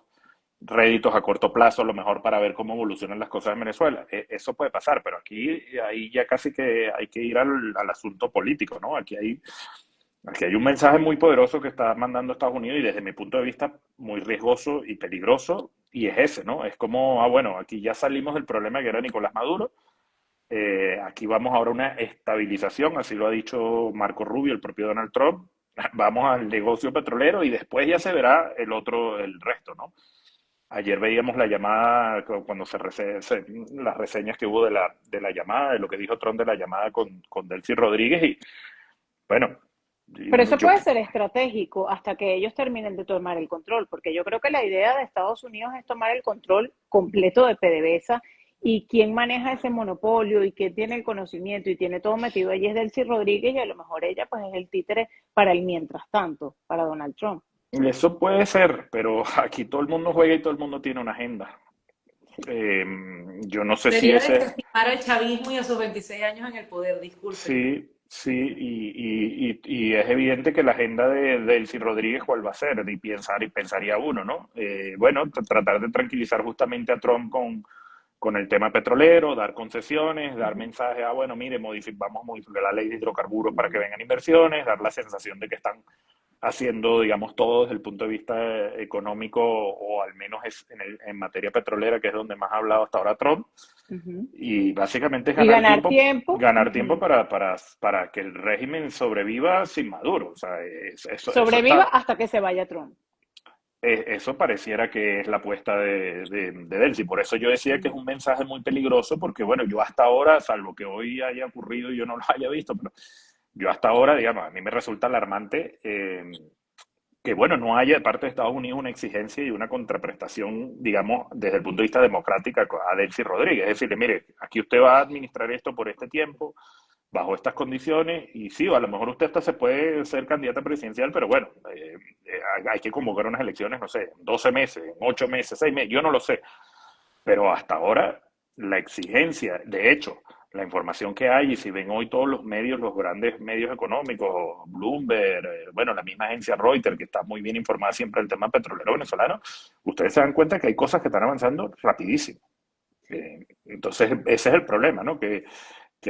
réditos a corto plazo, a lo mejor para ver cómo evolucionan las cosas en Venezuela. Eso puede pasar, pero aquí ahí ya casi que hay que ir al asunto político, ¿no? Aquí hay un mensaje muy poderoso que está mandando Estados Unidos y desde mi punto de vista muy riesgoso y peligroso, y es ese, ¿no? Es como, bueno, aquí ya salimos del problema que era Nicolás Maduro, aquí vamos ahora a una estabilización, así lo ha dicho Marco Rubio, el propio Donald Trump, vamos al negocio petrolero y después ya se verá el resto, ¿no? Ayer veíamos la llamada, cuando las reseñas que hubo de la llamada, de lo que dijo Trump de la llamada con Delcy Rodríguez, y bueno, Pero eso yo, puede ser estratégico hasta que ellos terminen de tomar el control, porque yo creo que la idea de Estados Unidos es tomar el control completo de PDVSA y quién maneja ese monopolio y quién tiene el conocimiento y tiene todo metido allí es Delcy Rodríguez y a lo mejor ella pues es el títere para el mientras tanto, para Donald Trump. eso puede ser, pero aquí todo el mundo juega y todo el mundo tiene una agenda. Eh, yo no sé si Sería ese, desestimar al chavismo y a sus 26 años en el poder, discúlpenme. sí, sí, y es evidente que la agenda de Elcy Rodríguez cuál va a ser, y pensaría uno, ¿no? Bueno, tratar de tranquilizar justamente a Trump con el tema petrolero, dar concesiones, dar Ujú, mensajes, bueno, mire, vamos a modificar la ley de hidrocarburos para que ujú. vengan inversiones, dar la sensación de que están haciendo, digamos, todo desde el punto de vista económico, o al menos en materia petrolera, que es donde más ha hablado hasta ahora Trump. Ujú. Y básicamente es Y ganar tiempo, ganar tiempo ujú. para que el régimen sobreviva sin Maduro. O sea, eso Sobreviva está, hasta que se vaya Trump. eso pareciera que es la apuesta de Delcy. Por eso yo decía que es Ujú. un mensaje muy peligroso, porque bueno, yo hasta ahora, salvo que hoy haya ocurrido y yo no lo haya visto, pero yo hasta ahora, digamos, a mí me resulta alarmante que, bueno, no haya de parte de Estados Unidos una exigencia y una contraprestación, digamos, desde el punto de vista democrático a Delcy Rodríguez. Es decirle, mire, aquí usted va a administrar esto por este tiempo, bajo estas condiciones, y sí, a lo mejor usted hasta se puede ser candidata presidencial, pero bueno, hay que convocar unas elecciones, no sé, en 12 meses, en 8 meses, 6 meses, yo no lo sé, pero hasta ahora la exigencia, de hecho, la información que hay, y si ven hoy todos los medios, los grandes medios económicos, Bloomberg, bueno, la misma agencia Reuters, que está muy bien informada siempre del tema petrolero venezolano, ustedes se dan cuenta que hay cosas que están avanzando rapidísimo. Entonces, ese es el problema, ¿no? Que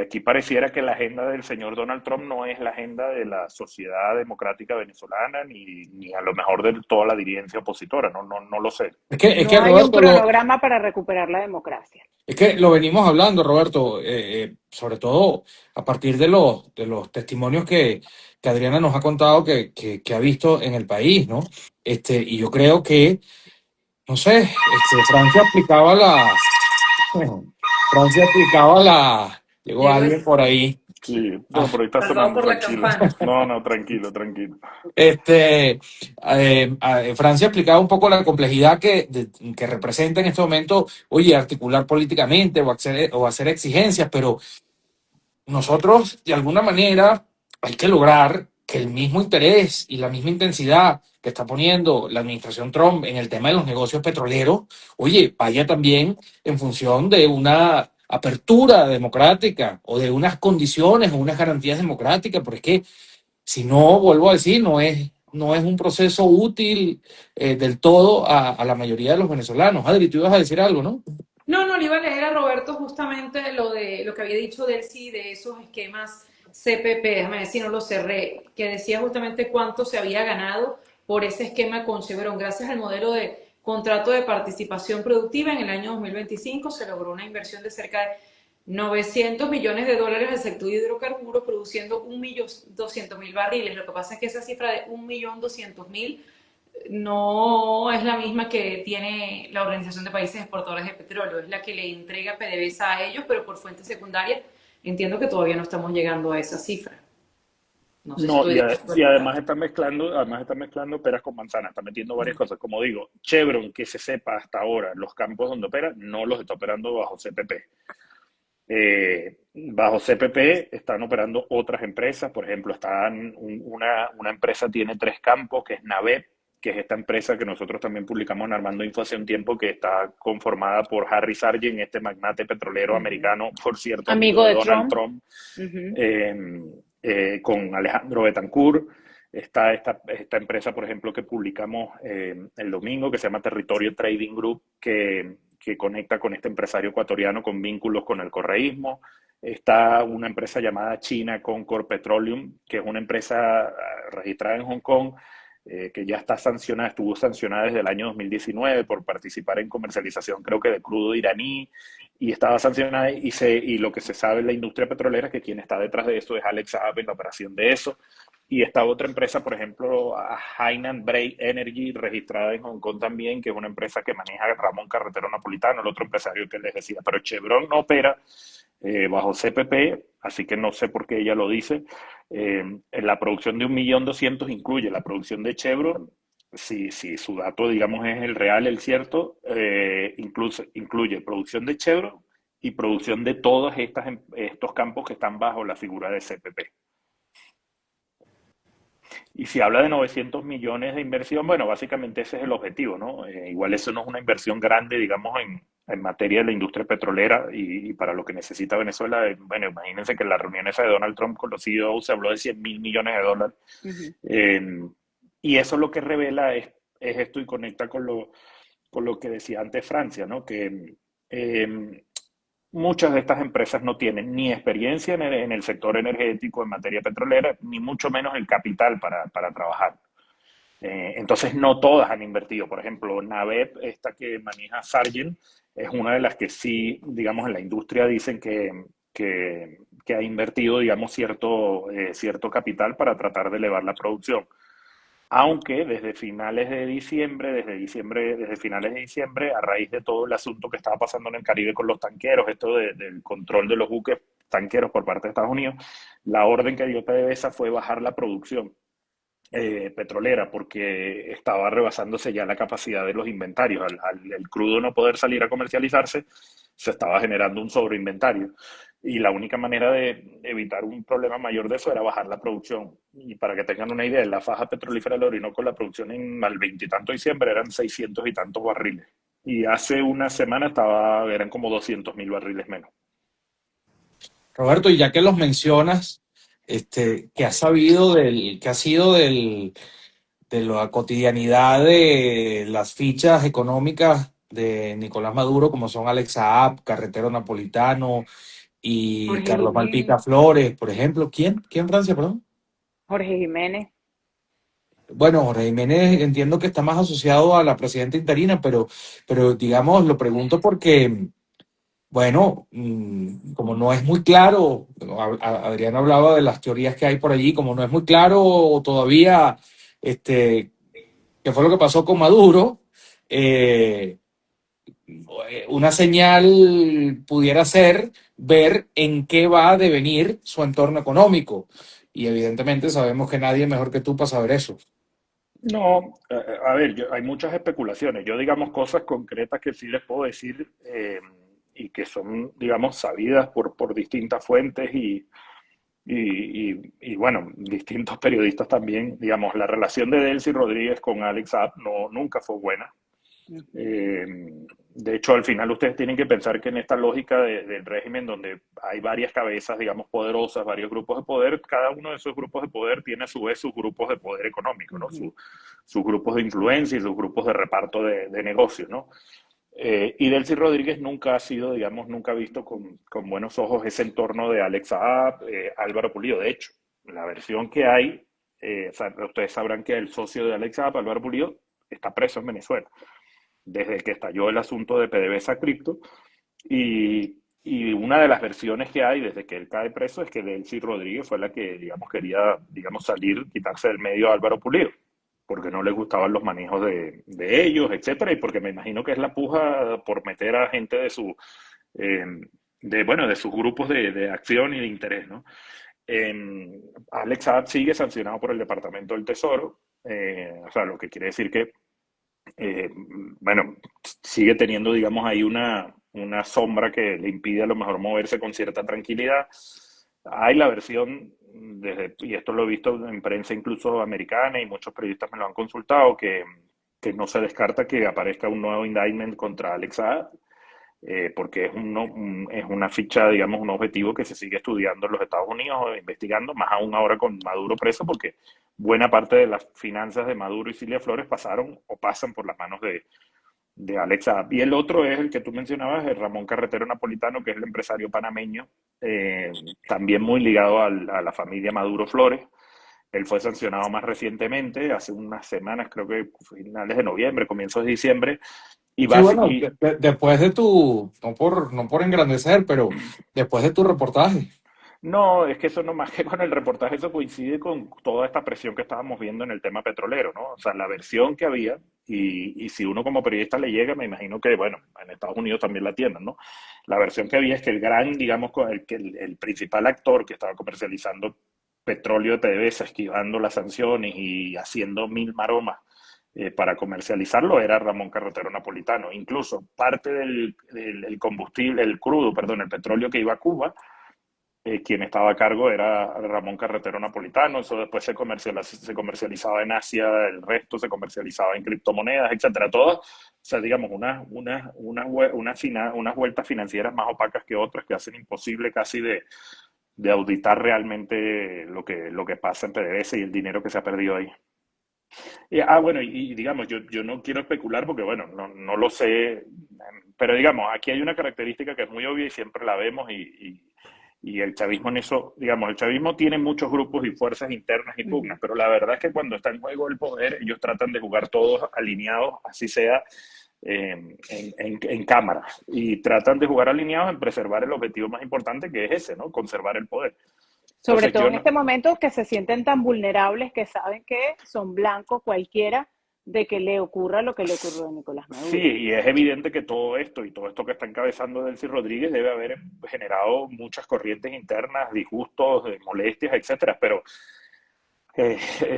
aquí pareciera que la agenda del señor Donald Trump no es la agenda de la sociedad democrática venezolana, ni a lo mejor de toda la dirigencia opositora, no lo sé. Es que No hay un Roberto, cronograma para recuperar la democracia. es que lo venimos hablando, Roberto, sobre todo a partir de los testimonios que Adriana nos ha contado que ha visto en el país, ¿no? Y yo creo que, no sé, Francia aplicaba Francia aplicaba llegó Llegó alguien ese por ahí. Sí, Ah, no, por ahí está salvado sonando, por la tranquilo. campana. No, tranquilo, tranquilo. Francia explicaba un poco la complejidad que representa en este momento, oye, articular políticamente o hacer exigencias, pero nosotros, de alguna manera, hay que lograr que el mismo interés y la misma intensidad que está poniendo la administración Trump en el tema de los negocios petroleros, oye, vaya también en función de una apertura democrática o de unas condiciones o unas garantías democráticas, porque es que si no, vuelvo a decir, no es un proceso útil del todo a la mayoría de los venezolanos. Adri, tú ibas a decir algo, ¿no? No, le iba a leer a Roberto justamente lo de lo que había dicho del sí, de esos esquemas CPP, déjame ver si no lo cerré, que decía justamente cuánto se había ganado por ese esquema con Chevron. Gracias al modelo de contrato de participación productiva, en el año 2025 se logró una inversión de cerca de 900 millones de dólares al sector de hidrocarburos, produciendo 1.200.000 barriles. Lo que pasa es que esa cifra de 1.200.000 no es la misma que tiene la Organización de Países Exportadores de Petróleo, es la que le entrega PDVSA a ellos, pero por fuente secundaria entiendo que todavía no estamos llegando a esa cifra. No sé si No, estoy de y acuerdo. además está mezclando peras con manzanas, está metiendo varias cosas. Como digo, Chevron, que se sepa hasta ahora, los campos donde opera, no los está operando bajo CPP. Bajo CPP están operando otras empresas, por ejemplo, una empresa tiene tres campos, que es Navep, que es esta empresa que nosotros también publicamos en Armando Info hace un tiempo, que está conformada por Harry Sargent, este magnate petrolero Ujú. americano, por cierto, amigo Amigo de de Donald Trump. Trump, Ujú. con Alejandro Betancourt. Está esta empresa, por ejemplo, que publicamos el domingo, que se llama Territorio Trading Group, que conecta con este empresario ecuatoriano con vínculos con el correísmo. Está una empresa llamada China Concord Petroleum, que es una empresa registrada en Hong Kong, que ya está sancionada, estuvo sancionada desde el año 2019 por participar en comercialización, creo que de crudo iraní, y estaba sancionada, y lo que se sabe en la industria petrolera es que quien está detrás de eso es Alex Saab en la operación de eso. Y está otra empresa, por ejemplo, Hainan Bray Energy, registrada en Hong Kong también, que es una empresa que maneja Ramón Carretero Napolitano, el otro empresario que les decía. Pero Chevron no opera bajo CPP, así que no sé por qué ella lo dice. En la producción de 1.200.000 incluye la producción de Chevron. Si su dato, digamos, es el real, el cierto, incluye producción de Chevron y producción de todos estos campos que están bajo la figura de CPP. Y si habla de 900 millones de inversión, bueno, básicamente ese es el objetivo, ¿no? Igual eso no es una inversión grande, digamos, en materia de la industria petrolera y para lo que necesita Venezuela. Bueno, imagínense que en la reunión esa de Donald Trump con los CEOs se habló de 100.000 millones de dólares. Ujú. Eh, y eso lo que revela es esto, y conecta con lo que decía antes Francia, ¿no? Que muchas de estas empresas no tienen ni experiencia en el sector energético, en materia petrolera, ni mucho menos el capital para trabajar. Entonces, no todas han invertido. Por ejemplo, Navep, esta que maneja Sargent, es una de las que sí, digamos, en la industria dicen que ha invertido, digamos, cierto capital para tratar de elevar la producción. Aunque desde finales de diciembre, a raíz de todo el asunto que estaba pasando en el Caribe con los tanqueros, esto del control de los buques tanqueros por parte de Estados Unidos, la orden que dio PDVSA fue bajar la producción petrolera, porque estaba rebasándose ya la capacidad de los inventarios. Al el crudo no poder salir a comercializarse, se estaba generando un sobreinventario. Y la única manera de evitar un problema mayor de eso era bajar la producción. Y para que tengan una idea, en la faja petrolífera del Orinoco, la producción al veintitanto de diciembre eran 600 y tantos barriles. Y hace una semana eran como 200.000 barriles menos. Roberto, y ya que los mencionas, ¿qué has sabido qué ha sido de la cotidianidad de las fichas económicas de Nicolás Maduro, como son Alex Saab, Carretero Napolitano y Jorge Carlos Malpica Jiménez, Flores, por ejemplo? ¿Quién, Francia, perdón? Jorge Jiménez. Bueno, Jorge Jiménez entiendo que está más asociado a la presidenta interina, pero digamos, lo pregunto porque, bueno, como no es muy claro, Adrián hablaba de las teorías que hay por allí, como no es muy claro todavía, este, qué fue lo que pasó con Maduro, eh, una señal pudiera ser ver en qué va a devenir su entorno económico. Y evidentemente sabemos que nadie mejor que tú para saber eso. No, a ver, hay muchas especulaciones. Yo, digamos, cosas concretas que sí les puedo decir y que son, digamos, sabidas por distintas fuentes y, bueno, distintos periodistas también. Digamos, la relación de Delcy Rodríguez con Alex Saab no, nunca fue buena. Ujú, Eh, de hecho, al final ustedes tienen que pensar que en esta lógica del régimen donde hay varias cabezas, digamos, poderosas, varios grupos de poder, cada uno de esos grupos de poder tiene a su vez sus grupos de poder económico, ¿no? ujú, Sus grupos de influencia y sus grupos de reparto de negocios, ¿no? Y Delcy Rodríguez nunca ha sido, digamos, nunca ha visto con buenos ojos ese entorno de Alex Saab, Álvaro Pulido. De hecho, la versión que hay, ustedes sabrán que el socio de Alex Saab, Álvaro Pulido, está preso en Venezuela desde que estalló el asunto de PDVSA Cripto. Y una de las versiones que hay desde que él cae preso es que Delcy Rodríguez fue la que, digamos, quería, digamos, salir, quitarse del medio a Álvaro Pulido, porque no le gustaban los manejos de ellos, etcétera, y porque me imagino que es la puja por meter a gente de su, eh, bueno, de sus grupos de acción y de interés, ¿no? Alex Saab sigue sancionado por el Departamento del Tesoro, o sea, lo que quiere decir que eh, bueno, sigue teniendo, digamos, ahí una sombra que le impide a lo mejor moverse con cierta tranquilidad. Hay la versión, y esto lo he visto en prensa incluso americana y muchos periodistas me lo han consultado, que no se descarta que aparezca un nuevo indictment contra Alex Saab, porque es una ficha, digamos, un objetivo que se sigue estudiando en los Estados Unidos, investigando, más aún ahora con Maduro preso, porque buena parte de las finanzas de Maduro y Cilia Flores pasaron o pasan por las manos de Alex Saab. Y el otro es el que tú mencionabas, el Ramón Carretero Napolitano, que es el empresario panameño, eh, también muy ligado a la familia Maduro Flores. Él fue sancionado más recientemente, hace unas semanas, creo que finales de noviembre, comienzos de diciembre, y, Sí, bueno, y después de no por engrandecer, pero después de tu reportaje. no, es que eso no más que con el reportaje, eso coincide con toda esta presión que estábamos viendo en el tema petrolero, ¿no? O sea, la versión que había, y si uno como periodista le llega, me imagino que, bueno, en Estados Unidos también la tienen, ¿no? La versión que había es que el gran, digamos, el principal actor que estaba comercializando petróleo de PDVSA, esquivando las sanciones y haciendo mil maromas para comercializarlo, era Ramón Carretero Napolitano. Incluso parte del combustible, el crudo, perdón, el petróleo que iba a Cuba, quien estaba a cargo era Ramón Carretero Napolitano. Eso después se comercializaba en Asia, el resto se comercializaba en criptomonedas, etcétera. Todas, o sea, digamos, unas vueltas financieras más opacas que otras que hacen imposible casi de auditar realmente lo que pasa en PDVSA y el dinero que se ha perdido ahí. Bueno, y digamos, yo no quiero especular porque, bueno, no lo sé, pero digamos, aquí hay una característica que es muy obvia y siempre la vemos y el chavismo en eso, digamos, el chavismo tiene muchos grupos y fuerzas internas y ujú. pugnas, pero la verdad es que cuando está en juego el poder, ellos tratan de jugar todos alineados, así sea en cámara, y tratan de jugar alineados en preservar el objetivo más importante que es ese, ¿no? Conservar el poder. Sobre Entonces todo yo en no, este momento que se sienten tan vulnerables que saben que son blancos cualquiera de que le ocurra lo que le ocurrió a Nicolás sí, Maduro. y es evidente que todo esto que está encabezando Delcy Rodríguez debe haber generado muchas corrientes internas, disgustos, molestias, etcétera, pero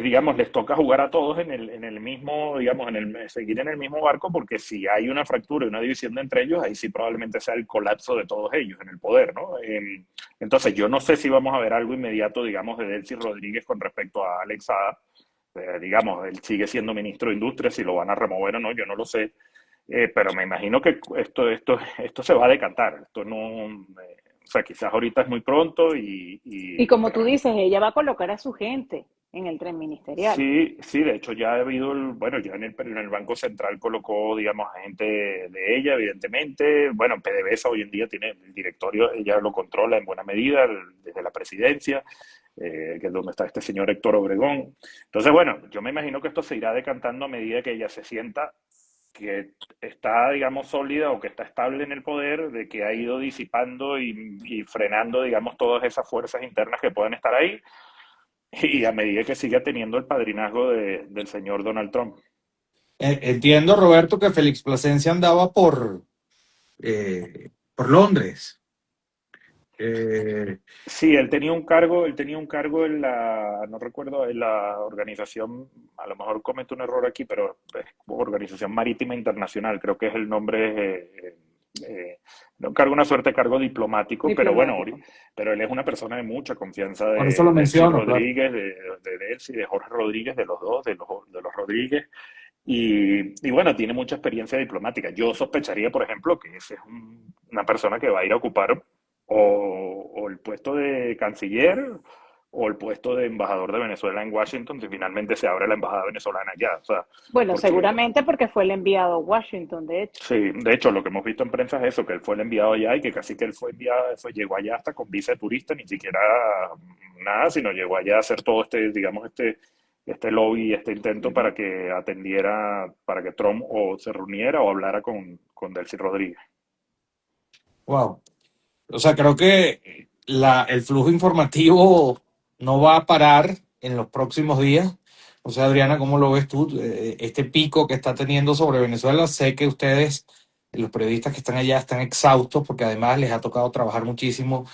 digamos, les toca jugar a todos en el mismo, digamos, seguir en el mismo barco, porque si hay una fractura y una división entre ellos, ahí sí probablemente sea el colapso de todos ellos en el poder, ¿no? Entonces, yo no sé si vamos a ver algo inmediato, digamos, de Delcy Rodríguez con respecto a Alex Saab. Digamos, él sigue siendo ministro de Industria, si lo van a remover o no, yo no lo sé. Pero me imagino que esto se va a decantar. Esto no, O sea, quizás ahorita es muy pronto Y como tú pero dices, ella va a colocar a su gente en el tren ministerial. sí, sí, de hecho ya ha habido, bueno, ya en el Banco Central colocó, digamos, a gente de ella, evidentemente. Bueno, PDVSA hoy en día tiene el directorio, ella lo controla en buena medida desde la presidencia, que es donde está este señor Héctor Obregón. Entonces, bueno, yo me imagino que esto se irá decantando a medida que ella se sienta que está, digamos, sólida o que está estable en el poder, de que ha ido disipando y frenando, digamos, todas esas fuerzas internas que pueden estar ahí, y a medida que siga teniendo el padrinazgo del señor Donald Trump. Entiendo, Roberto, que Félix Plasencia andaba por Londres. Eh, Sí, él tenía un cargo en la, no recuerdo, en la organización, a lo mejor cometo un error aquí, pero es Organización Marítima Internacional, creo que es el nombre, un cargo, una suerte de cargo diplomático, pero bueno, Diplomático. pero él es una persona de mucha confianza por eso lo de Elsie menciono, claro. Rodríguez, de Delcy, de Jorge Rodríguez, de los dos, de los Rodríguez. Y bueno, tiene mucha experiencia diplomática. Yo sospecharía, por ejemplo, que ese es una persona que va a ir a ocupar o el puesto de canciller o el puesto de embajador de Venezuela en Washington si finalmente se abre la embajada venezolana allá. O sea, Bueno, porque seguramente porque fue el enviado a Washington, de hecho. sí, de hecho, lo que hemos visto en prensa es eso, que él fue el enviado allá y que casi que él fue enviado, llegó allá hasta con visa de turista, ni siquiera nada, sino llegó allá a hacer todo este, digamos, este lobby, este intento para que atendiera, para que Trump o se reuniera o hablara con Delcy Rodríguez. Wow. O sea, creo que el flujo informativo no va a parar en los próximos días. O sea, Adriana, ¿cómo lo ves tú? Este pico que está teniendo sobre Venezuela, sé que ustedes, los periodistas que están allá, están exhaustos porque además les ha tocado trabajar muchísimo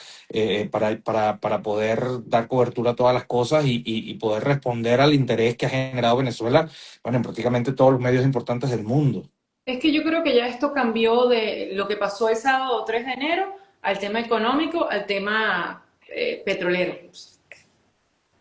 para poder dar cobertura a todas las cosas y poder responder al interés que ha generado Venezuela, bueno, en prácticamente todos los medios importantes del mundo. Es que yo creo que ya esto cambió de lo que pasó el sábado 3 de enero al tema económico, al tema petrolero.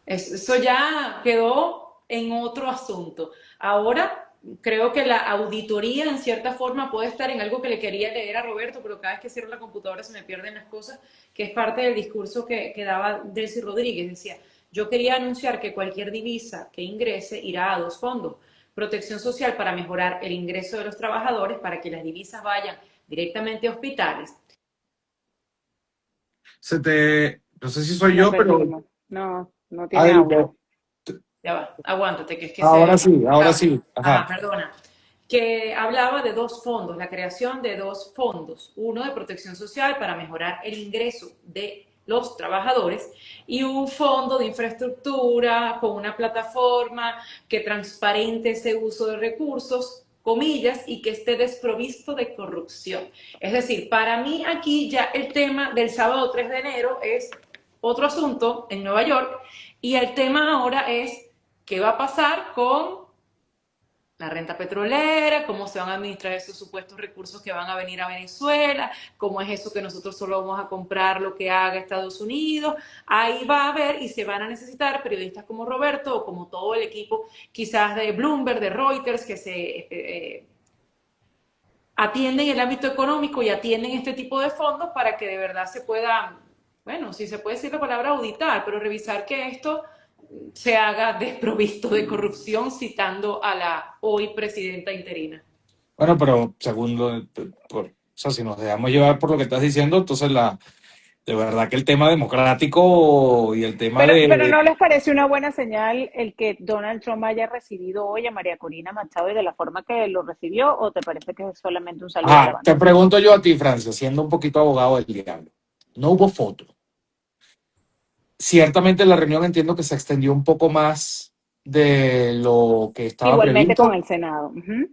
Eso ya quedó en otro asunto. Ahora creo que la auditoría en cierta forma puede estar en algo que le quería leer a Roberto, pero cada vez que cierro la computadora se me pierden las cosas, que es parte del discurso que daba Delcy Rodríguez. Decía, yo quería anunciar que cualquier divisa que ingrese irá a dos fondos. Protección social para mejorar el ingreso de los trabajadores, para que las divisas vayan directamente a hospitales. No sé si soy La yo, pero perdimos. No, no tiene Adri, audio. Ya va, aguántate, que es que ahora se... sí, ahora Ah, sí. ajá, Ajá. perdona. Que hablaba de dos fondos, la creación de dos fondos, uno de protección social para mejorar el ingreso de los trabajadores y un fondo de infraestructura con una plataforma que transparente ese uso de recursos, comillas, y que esté desprovisto de corrupción. Es decir, para mí aquí ya el tema del sábado 3 de enero es otro asunto en Nueva York y el tema ahora es qué va a pasar con la renta petrolera, cómo se van a administrar esos supuestos recursos que van a venir a Venezuela, cómo es eso que nosotros solo vamos a comprar lo que haga Estados Unidos. Ahí va a haber y se van a necesitar periodistas como Roberto o como todo el equipo quizás de Bloomberg, de Reuters, que se atienden el ámbito económico y atienden este tipo de fondos para que de verdad se pueda, bueno, si se puede decir la palabra auditar, pero revisar que esto se haga desprovisto de corrupción, citando a la hoy presidenta interina. Bueno, pero segundo, o sea, si nos dejamos llevar por lo que estás diciendo, entonces de verdad que el tema democrático y el tema Pero de... ¿no les parece una buena señal el que Donald Trump haya recibido hoy a María Corina Machado y de la forma que lo recibió? ¿O te parece que es solamente un saludo a la Te bandera? pregunto yo a ti, Francia, siendo un poquito abogado del diablo. No hubo foto. Ciertamente la reunión entiendo que se extendió un poco más de lo que estaba Igualmente con previsto. el Senado. Ujú.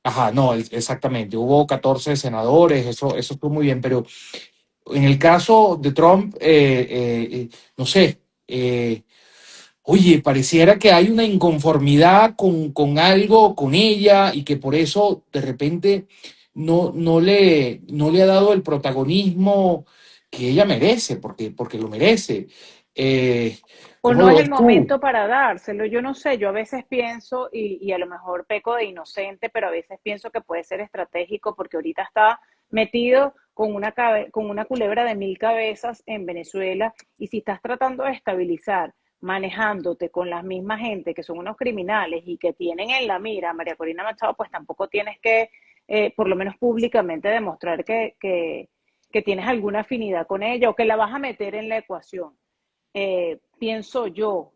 Ajá, no, exactamente. Hubo 14 senadores, eso estuvo muy bien, pero en el caso de Trump, no sé, oye, pareciera que hay una inconformidad con algo, con ella, y que por eso de repente no le ha dado el protagonismo que ella merece, porque lo merece. Eh, O ¿Cómo no lo es el ves tú? momento para dárselo. Yo no sé, yo a veces pienso, y a lo mejor peco de inocente, pero a veces pienso que puede ser estratégico porque ahorita está metido con una culebra de 1000 cabezas en Venezuela, y si estás tratando de estabilizar, manejándote con la misma gente que son unos criminales y que tienen en la mira a María Corina Machado, pues tampoco tienes que, por lo menos públicamente, demostrar que tienes alguna afinidad con ella o que la vas a meter en la ecuación. Pienso yo,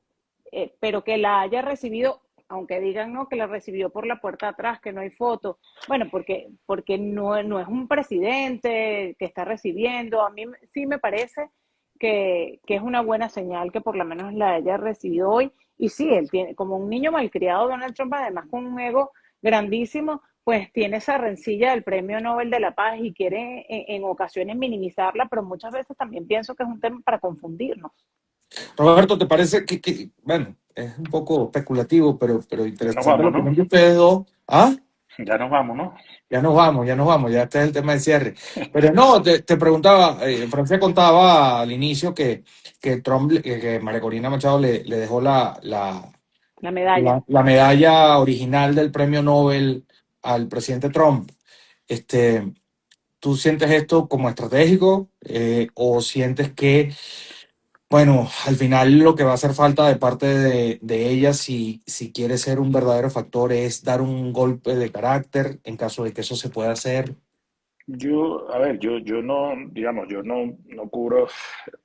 pero que la haya recibido, aunque digan no, que la recibió por la puerta de atrás, que no hay foto, bueno, porque no es un presidente que está recibiendo. A mí sí me parece que es una buena señal que por lo menos la haya recibido hoy. Y sí, él tiene, como un niño malcriado, Donald Trump, además con un ego grandísimo, pues tiene esa rencilla del Premio Nobel de la Paz y quiere en ocasiones minimizarla, pero muchas veces también pienso que es un tema para confundirnos. Roberto, ¿te parece bueno, es un poco especulativo, pero Ya nos interesante la vamos, ¿no? opinión de ustedes dos? ¿Ah? Ya nos vamos, ¿no? Ya este es el tema de cierre. Pero no, te preguntaba, Francia contaba al inicio que Trump, que María Corina Machado le dejó La medalla. la medalla original del premio Nobel al presidente Trump. Este, ¿Tú sientes esto como estratégico o sientes que, bueno, al final lo que va a hacer falta de parte de ella, si quiere ser un verdadero factor, es dar un golpe de carácter en caso de que eso se pueda hacer? A ver, yo no, digamos, yo no cubro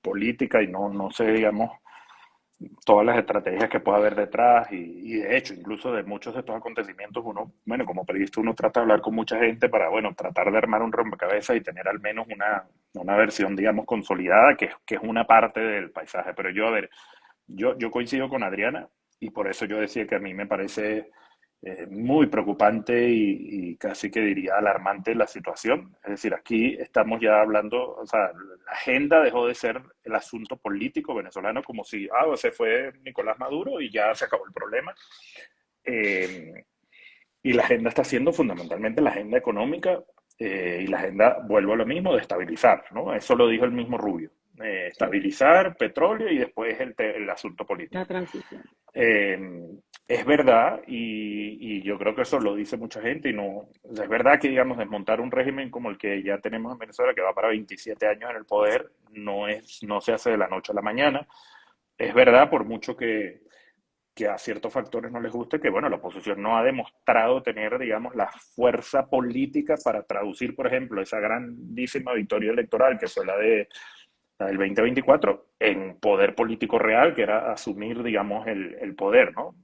política y no sé, digamos, todas las estrategias que pueda haber detrás y de hecho, incluso de muchos de estos acontecimientos, uno, bueno, como periodista uno trata de hablar con mucha gente para, bueno, tratar de armar un rompecabezas y tener al menos una versión, digamos, consolidada, que es una parte del paisaje. Pero yo, a ver, yo coincido con Adriana y por eso yo decía que a mí me parece muy preocupante y casi que diría alarmante la situación. Es decir, aquí estamos ya hablando, o sea, la agenda dejó de ser el asunto político venezolano como si, se fue Nicolás Maduro y ya se acabó el problema. Eh, y la agenda está siendo fundamentalmente la agenda económica y la agenda, vuelvo a lo mismo, de estabilizar, ¿no? Eso lo dijo el mismo Rubio. Sí, Estabilizar petróleo y después el asunto la político. transición. Eh, es verdad, y yo creo que eso lo dice mucha gente, y no, o sea, es verdad que, digamos, desmontar un régimen como el que ya tenemos en Venezuela, que va para 27 años en el poder, no se hace de la noche a la mañana. Es verdad, por mucho que a ciertos factores no les guste, que, bueno, la oposición no ha demostrado tener, digamos, la fuerza política para traducir, por ejemplo, esa grandísima victoria electoral que fue la del 2024 en poder político real, que era asumir, digamos, el poder, ¿no?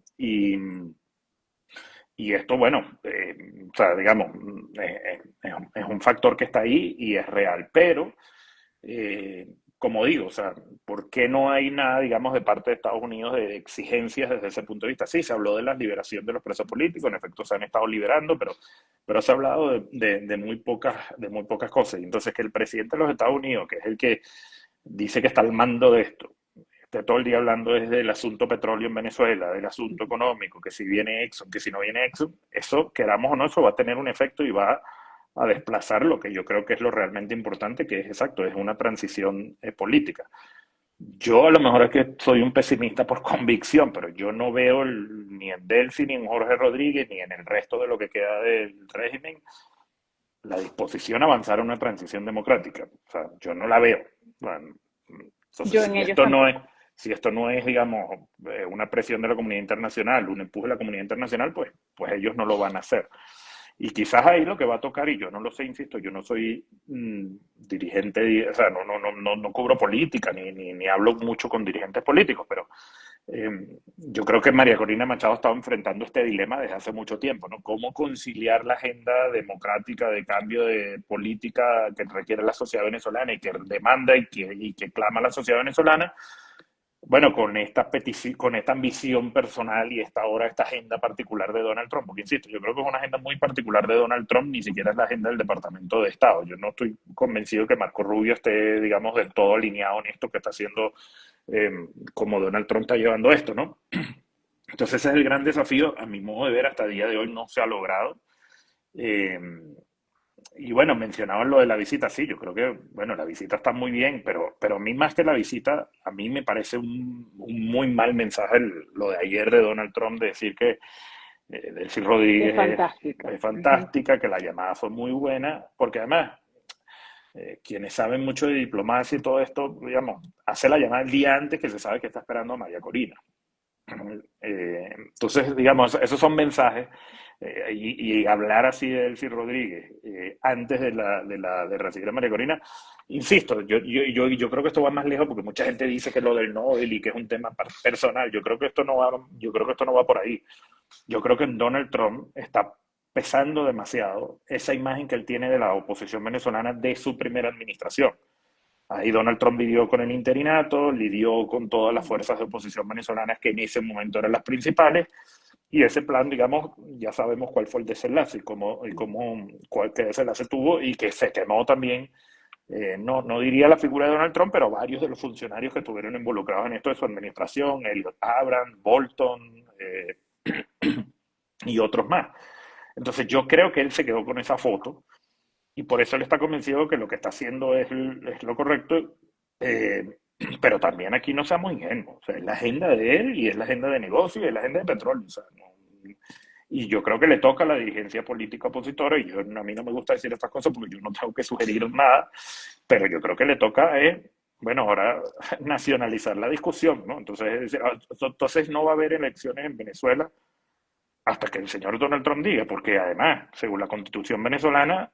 Y esto, bueno, o sea, digamos, es un factor que está ahí y es real, pero, como digo, o sea, ¿por qué no hay nada, digamos, de parte de Estados Unidos de exigencias desde ese punto de vista? Sí, se habló de la liberación de los presos políticos, en efecto se han estado liberando, pero se ha hablado de muy pocas cosas. Y entonces que el presidente de los Estados Unidos, que es el que dice que está al mando de esto, está todo el día hablando desde el asunto petróleo en Venezuela, del asunto económico, que si viene Exxon, que si no viene Exxon, eso, queramos o no, eso va a tener un efecto y va a desplazar lo que yo creo que es lo realmente importante, que es exacto, es una transición política. Yo a lo mejor es que soy un pesimista por convicción, pero yo no veo ni en Delcy, ni en Jorge Rodríguez, ni en el resto de lo que queda del régimen, la disposición a avanzar a una transición democrática. O sea, yo no la veo. Bueno, entonces, Yo en ellos tampoco. si esto no es, digamos, una presión de la comunidad internacional, un empuje de la comunidad internacional, pues ellos no lo van a hacer. Y quizás ahí lo que va a tocar, y yo no lo sé, insisto, yo no soy dirigente, o sea, no cubro política, ni hablo mucho con dirigentes políticos, pero yo creo que María Corina Machado estaba enfrentando este dilema desde hace mucho tiempo, ¿no? ¿Cómo conciliar la agenda democrática de cambio de política que requiere la sociedad venezolana y que demanda y que clama la sociedad venezolana? Bueno, con esta ambición personal y esta agenda particular de Donald Trump, porque insisto, yo creo que es una agenda muy particular de Donald Trump, ni siquiera es la agenda del Departamento de Estado. Yo no estoy convencido que Marco Rubio esté, digamos, del todo alineado en esto que está haciendo, como Donald Trump está llevando esto, ¿no? Entonces ese es el gran desafío, a mi modo de ver, hasta el día de hoy no se ha logrado. Eh, y bueno, mencionaban lo de la visita, sí, yo creo que, bueno, la visita está muy bien, pero a mí más que la visita, a mí me parece un muy mal mensaje lo de ayer de Donald Trump de decir que Delcy Es Rodríguez fantástica. es Ujú. fantástica, que la llamada fue muy buena, porque además quienes saben mucho de diplomacia y todo esto, digamos, hace la llamada el día antes que se sabe que está esperando a María Corina. Entonces, digamos, esos son mensajes y hablar así de Elsie Rodríguez antes de recibir a María Corina, insisto, yo creo que esto va más lejos porque mucha gente dice que lo del Nobel y que es un tema personal. Yo creo que esto no va por ahí. Yo creo que Donald Trump está pesando demasiado esa imagen que él tiene de la oposición venezolana de su primera administración. Ahí Donald Trump lidió con el interinato, lidió con todas las fuerzas de oposición venezolanas que en ese momento eran las principales, y ese plan, digamos, ya sabemos cuál fue el desenlace qué desenlace tuvo y que se quemó también. No diría la figura de Donald Trump, pero varios de los funcionarios que estuvieron involucrados en esto de su administración, Elliot Abrams, Bolton y otros más. Entonces yo creo que él se quedó con esa foto y por eso él está convencido que lo que está haciendo es lo correcto, eh, pero también aquí no seamos ingenuos, o sea, es la agenda de él y es la agenda de negocio y es la agenda de petróleo, o sea, y yo creo que le toca a la dirigencia política opositora, y a mí no me gusta decir estas cosas porque yo no tengo que sugerir nada, pero yo creo que le toca, bueno, ahora nacionalizar la discusión, ¿no? Entonces no va a haber elecciones en Venezuela hasta que el señor Donald Trump diga, porque además, según la constitución venezolana,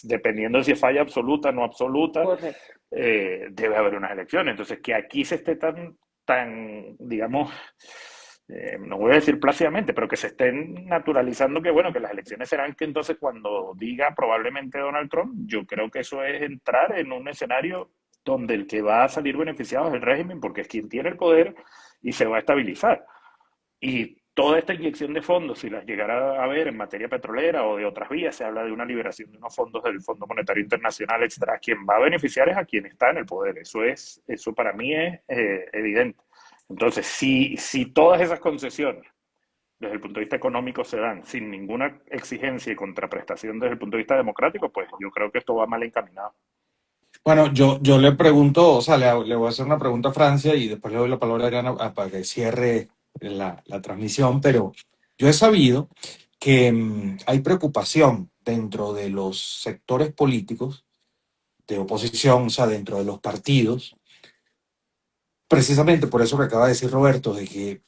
dependiendo de si es falla absoluta o no absoluta, Correcto. debe haber unas elecciones. Entonces, que aquí se esté digamos, no voy a decir plácidamente, pero que se estén naturalizando que, bueno, que las elecciones serán que entonces cuando diga probablemente Donald Trump, yo creo que eso es entrar en un escenario donde el que va a salir beneficiado es el régimen, porque es quien tiene el poder y se va a estabilizar. Y toda esta inyección de fondos, si las llegara a ver en materia petrolera o de otras vías, se habla de una liberación de unos fondos del Fondo Monetario Internacional, etcétera. Quien va a beneficiar es a quien está en el poder. Eso para mí es evidente. Entonces, si todas esas concesiones desde el punto de vista económico se dan sin ninguna exigencia y contraprestación desde el punto de vista democrático, pues yo creo que esto va mal encaminado. Bueno, yo le pregunto, o sea, le voy a hacer una pregunta a Francia y después le doy la palabra a Adriana para que cierre la transmisión, pero yo he sabido que hay preocupación dentro de los sectores políticos de oposición, o sea, dentro de los partidos, precisamente por eso que acaba de decir Roberto, de que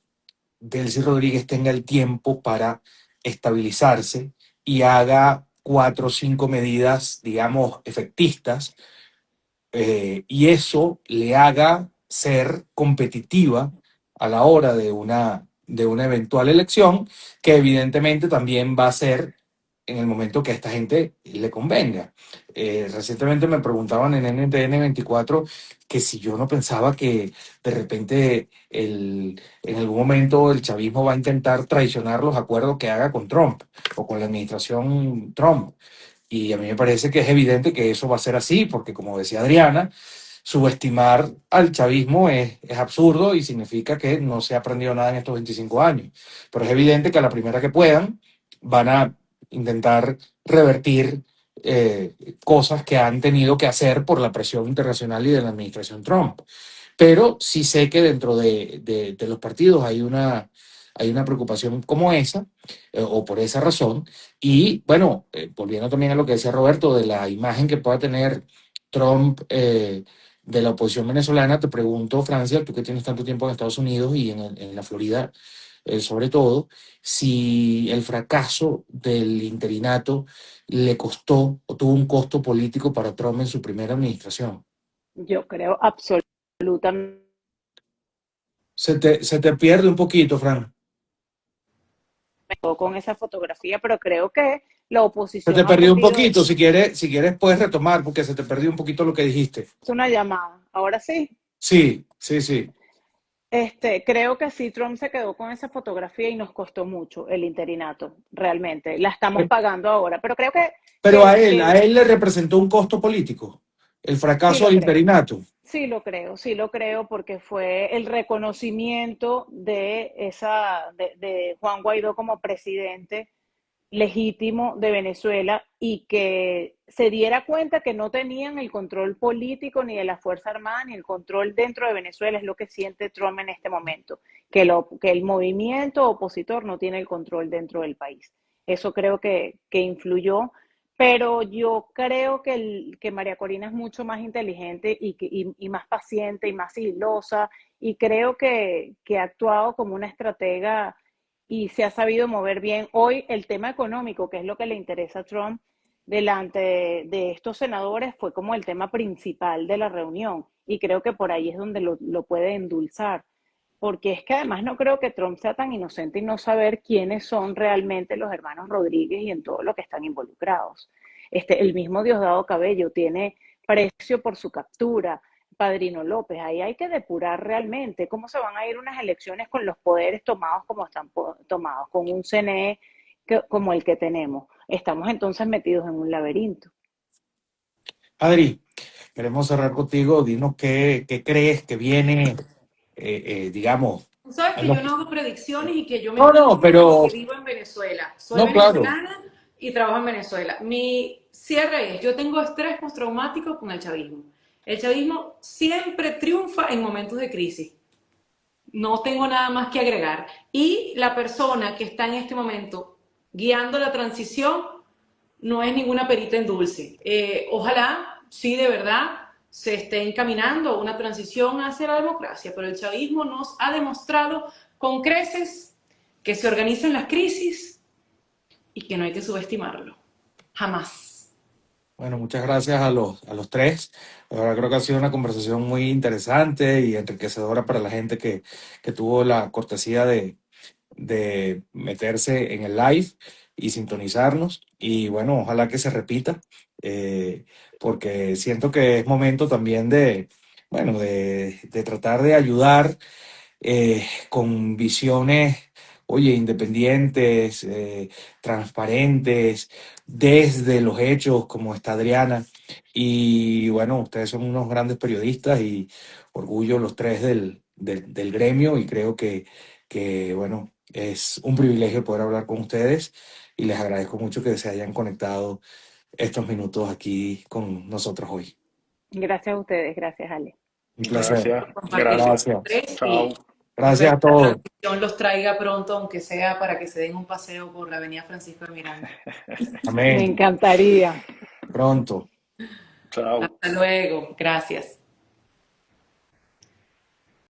Delcy Rodríguez tenga el tiempo para estabilizarse y haga 4 o 5 medidas, digamos, efectistas, y eso le haga ser competitiva a la hora de una eventual elección, que evidentemente también va a ser en el momento que a esta gente le convenga. Recientemente me preguntaban en NTN 24 que si yo no pensaba que de repente en algún momento el chavismo va a intentar traicionar los acuerdos que haga con Trump o con la administración Trump. Y a mí me parece que es evidente que eso va a ser así, porque como decía Adriana, subestimar al chavismo es absurdo y significa que no se ha aprendido nada en estos 25 años. Pero es evidente que a la primera que puedan van a intentar revertir cosas que han tenido que hacer por la presión internacional y de la administración Trump. Pero sí sé que dentro de los partidos hay una preocupación como esa, o por esa razón. Y bueno, volviendo también a lo que decía Roberto, de la imagen que pueda tener Trump de la oposición venezolana, te pregunto, Francia, tú que tienes tanto tiempo en Estados Unidos y en la Florida, sobre todo, si el fracaso del interinato le costó o tuvo un costo político para Trump en su primera administración. Yo creo absolutamente Se te pierde un poquito, Fran. con esa fotografía, pero creo que la Se te oposición ha perdió un perdido poquito. Si quieres puedes retomar porque se te perdió un poquito lo que dijiste. una llamada. Ahora sí. Sí, sí, sí. Creo que sí, Trump se quedó con esa fotografía y nos costó mucho el interinato, realmente. La estamos pagando ahora, pero creo Pero a que él le representó un costo político, el sí fracaso lo del creo. interinato. Sí lo creo, porque fue el reconocimiento de Juan Guaidó como presidente legítimo de Venezuela y que se diera cuenta que no tenían el control político ni de la Fuerza Armada ni el control dentro de Venezuela, es lo que siente Trump en este momento, que el movimiento opositor no tiene el control dentro del país. Eso creo que influyó, pero yo creo que, que María Corina es mucho más inteligente y más paciente y más sigilosa, y creo que ha actuado como una estratega y se ha sabido mover bien. Hoy el tema económico, que es lo que le interesa a Trump, delante de estos senadores, fue como el tema principal de la reunión, y creo que por ahí es donde lo puede endulzar, porque es que además no creo que Trump sea tan inocente y no saber quiénes son realmente los hermanos Rodríguez y en todo lo que están involucrados. El mismo Diosdado Cabello tiene precio por su captura, Padrino López, ahí hay que depurar realmente cómo se van a ir unas elecciones con los poderes tomados como están tomados, con un CNE como el que tenemos. Estamos entonces metidos en un laberinto. Adri, queremos cerrar contigo. Dinos qué crees que viene, digamos. Tú sabes en que yo los- no hago predicciones y que yo me No, no, guío pero, porque vivo en Venezuela. Soy no, claro. venezolana y trabajo en Venezuela. Mi cierre es, yo tengo estrés postraumático con el chavismo. El chavismo siempre triunfa en momentos de crisis. No tengo nada más que agregar. Y la persona que está en este momento guiando la transición no es ninguna perita en dulce. Ojalá, sí, de verdad, se esté encaminando a una transición hacia la democracia, pero el chavismo nos ha demostrado con creces que se organizan las crisis y que no hay que subestimarlo. Jamás. Bueno, muchas gracias a los tres. La verdad creo que ha sido una conversación muy interesante y enriquecedora para la gente que tuvo la cortesía de meterse en el live y sintonizarnos. Y bueno, ojalá que se repita, eh, porque siento que es momento también bueno, de tratar de ayudar con visiones, oye, independientes, transparentes, desde los hechos, como está Adriana. Y bueno, ustedes son unos grandes periodistas y orgullo los tres del gremio y creo bueno, es un privilegio poder hablar con ustedes y les agradezco mucho que se hayan conectado estos minutos aquí con nosotros hoy. Gracias a ustedes, gracias Ale. Un placer. Gracias, Compartir con gracias. Gracias. ustedes Chao. y Gracias espero a que la todos. transición los traiga pronto, aunque sea para que se den un paseo por la avenida Francisco de Miranda. Me Amén. encantaría. Pronto. Chao. Hasta luego. Gracias.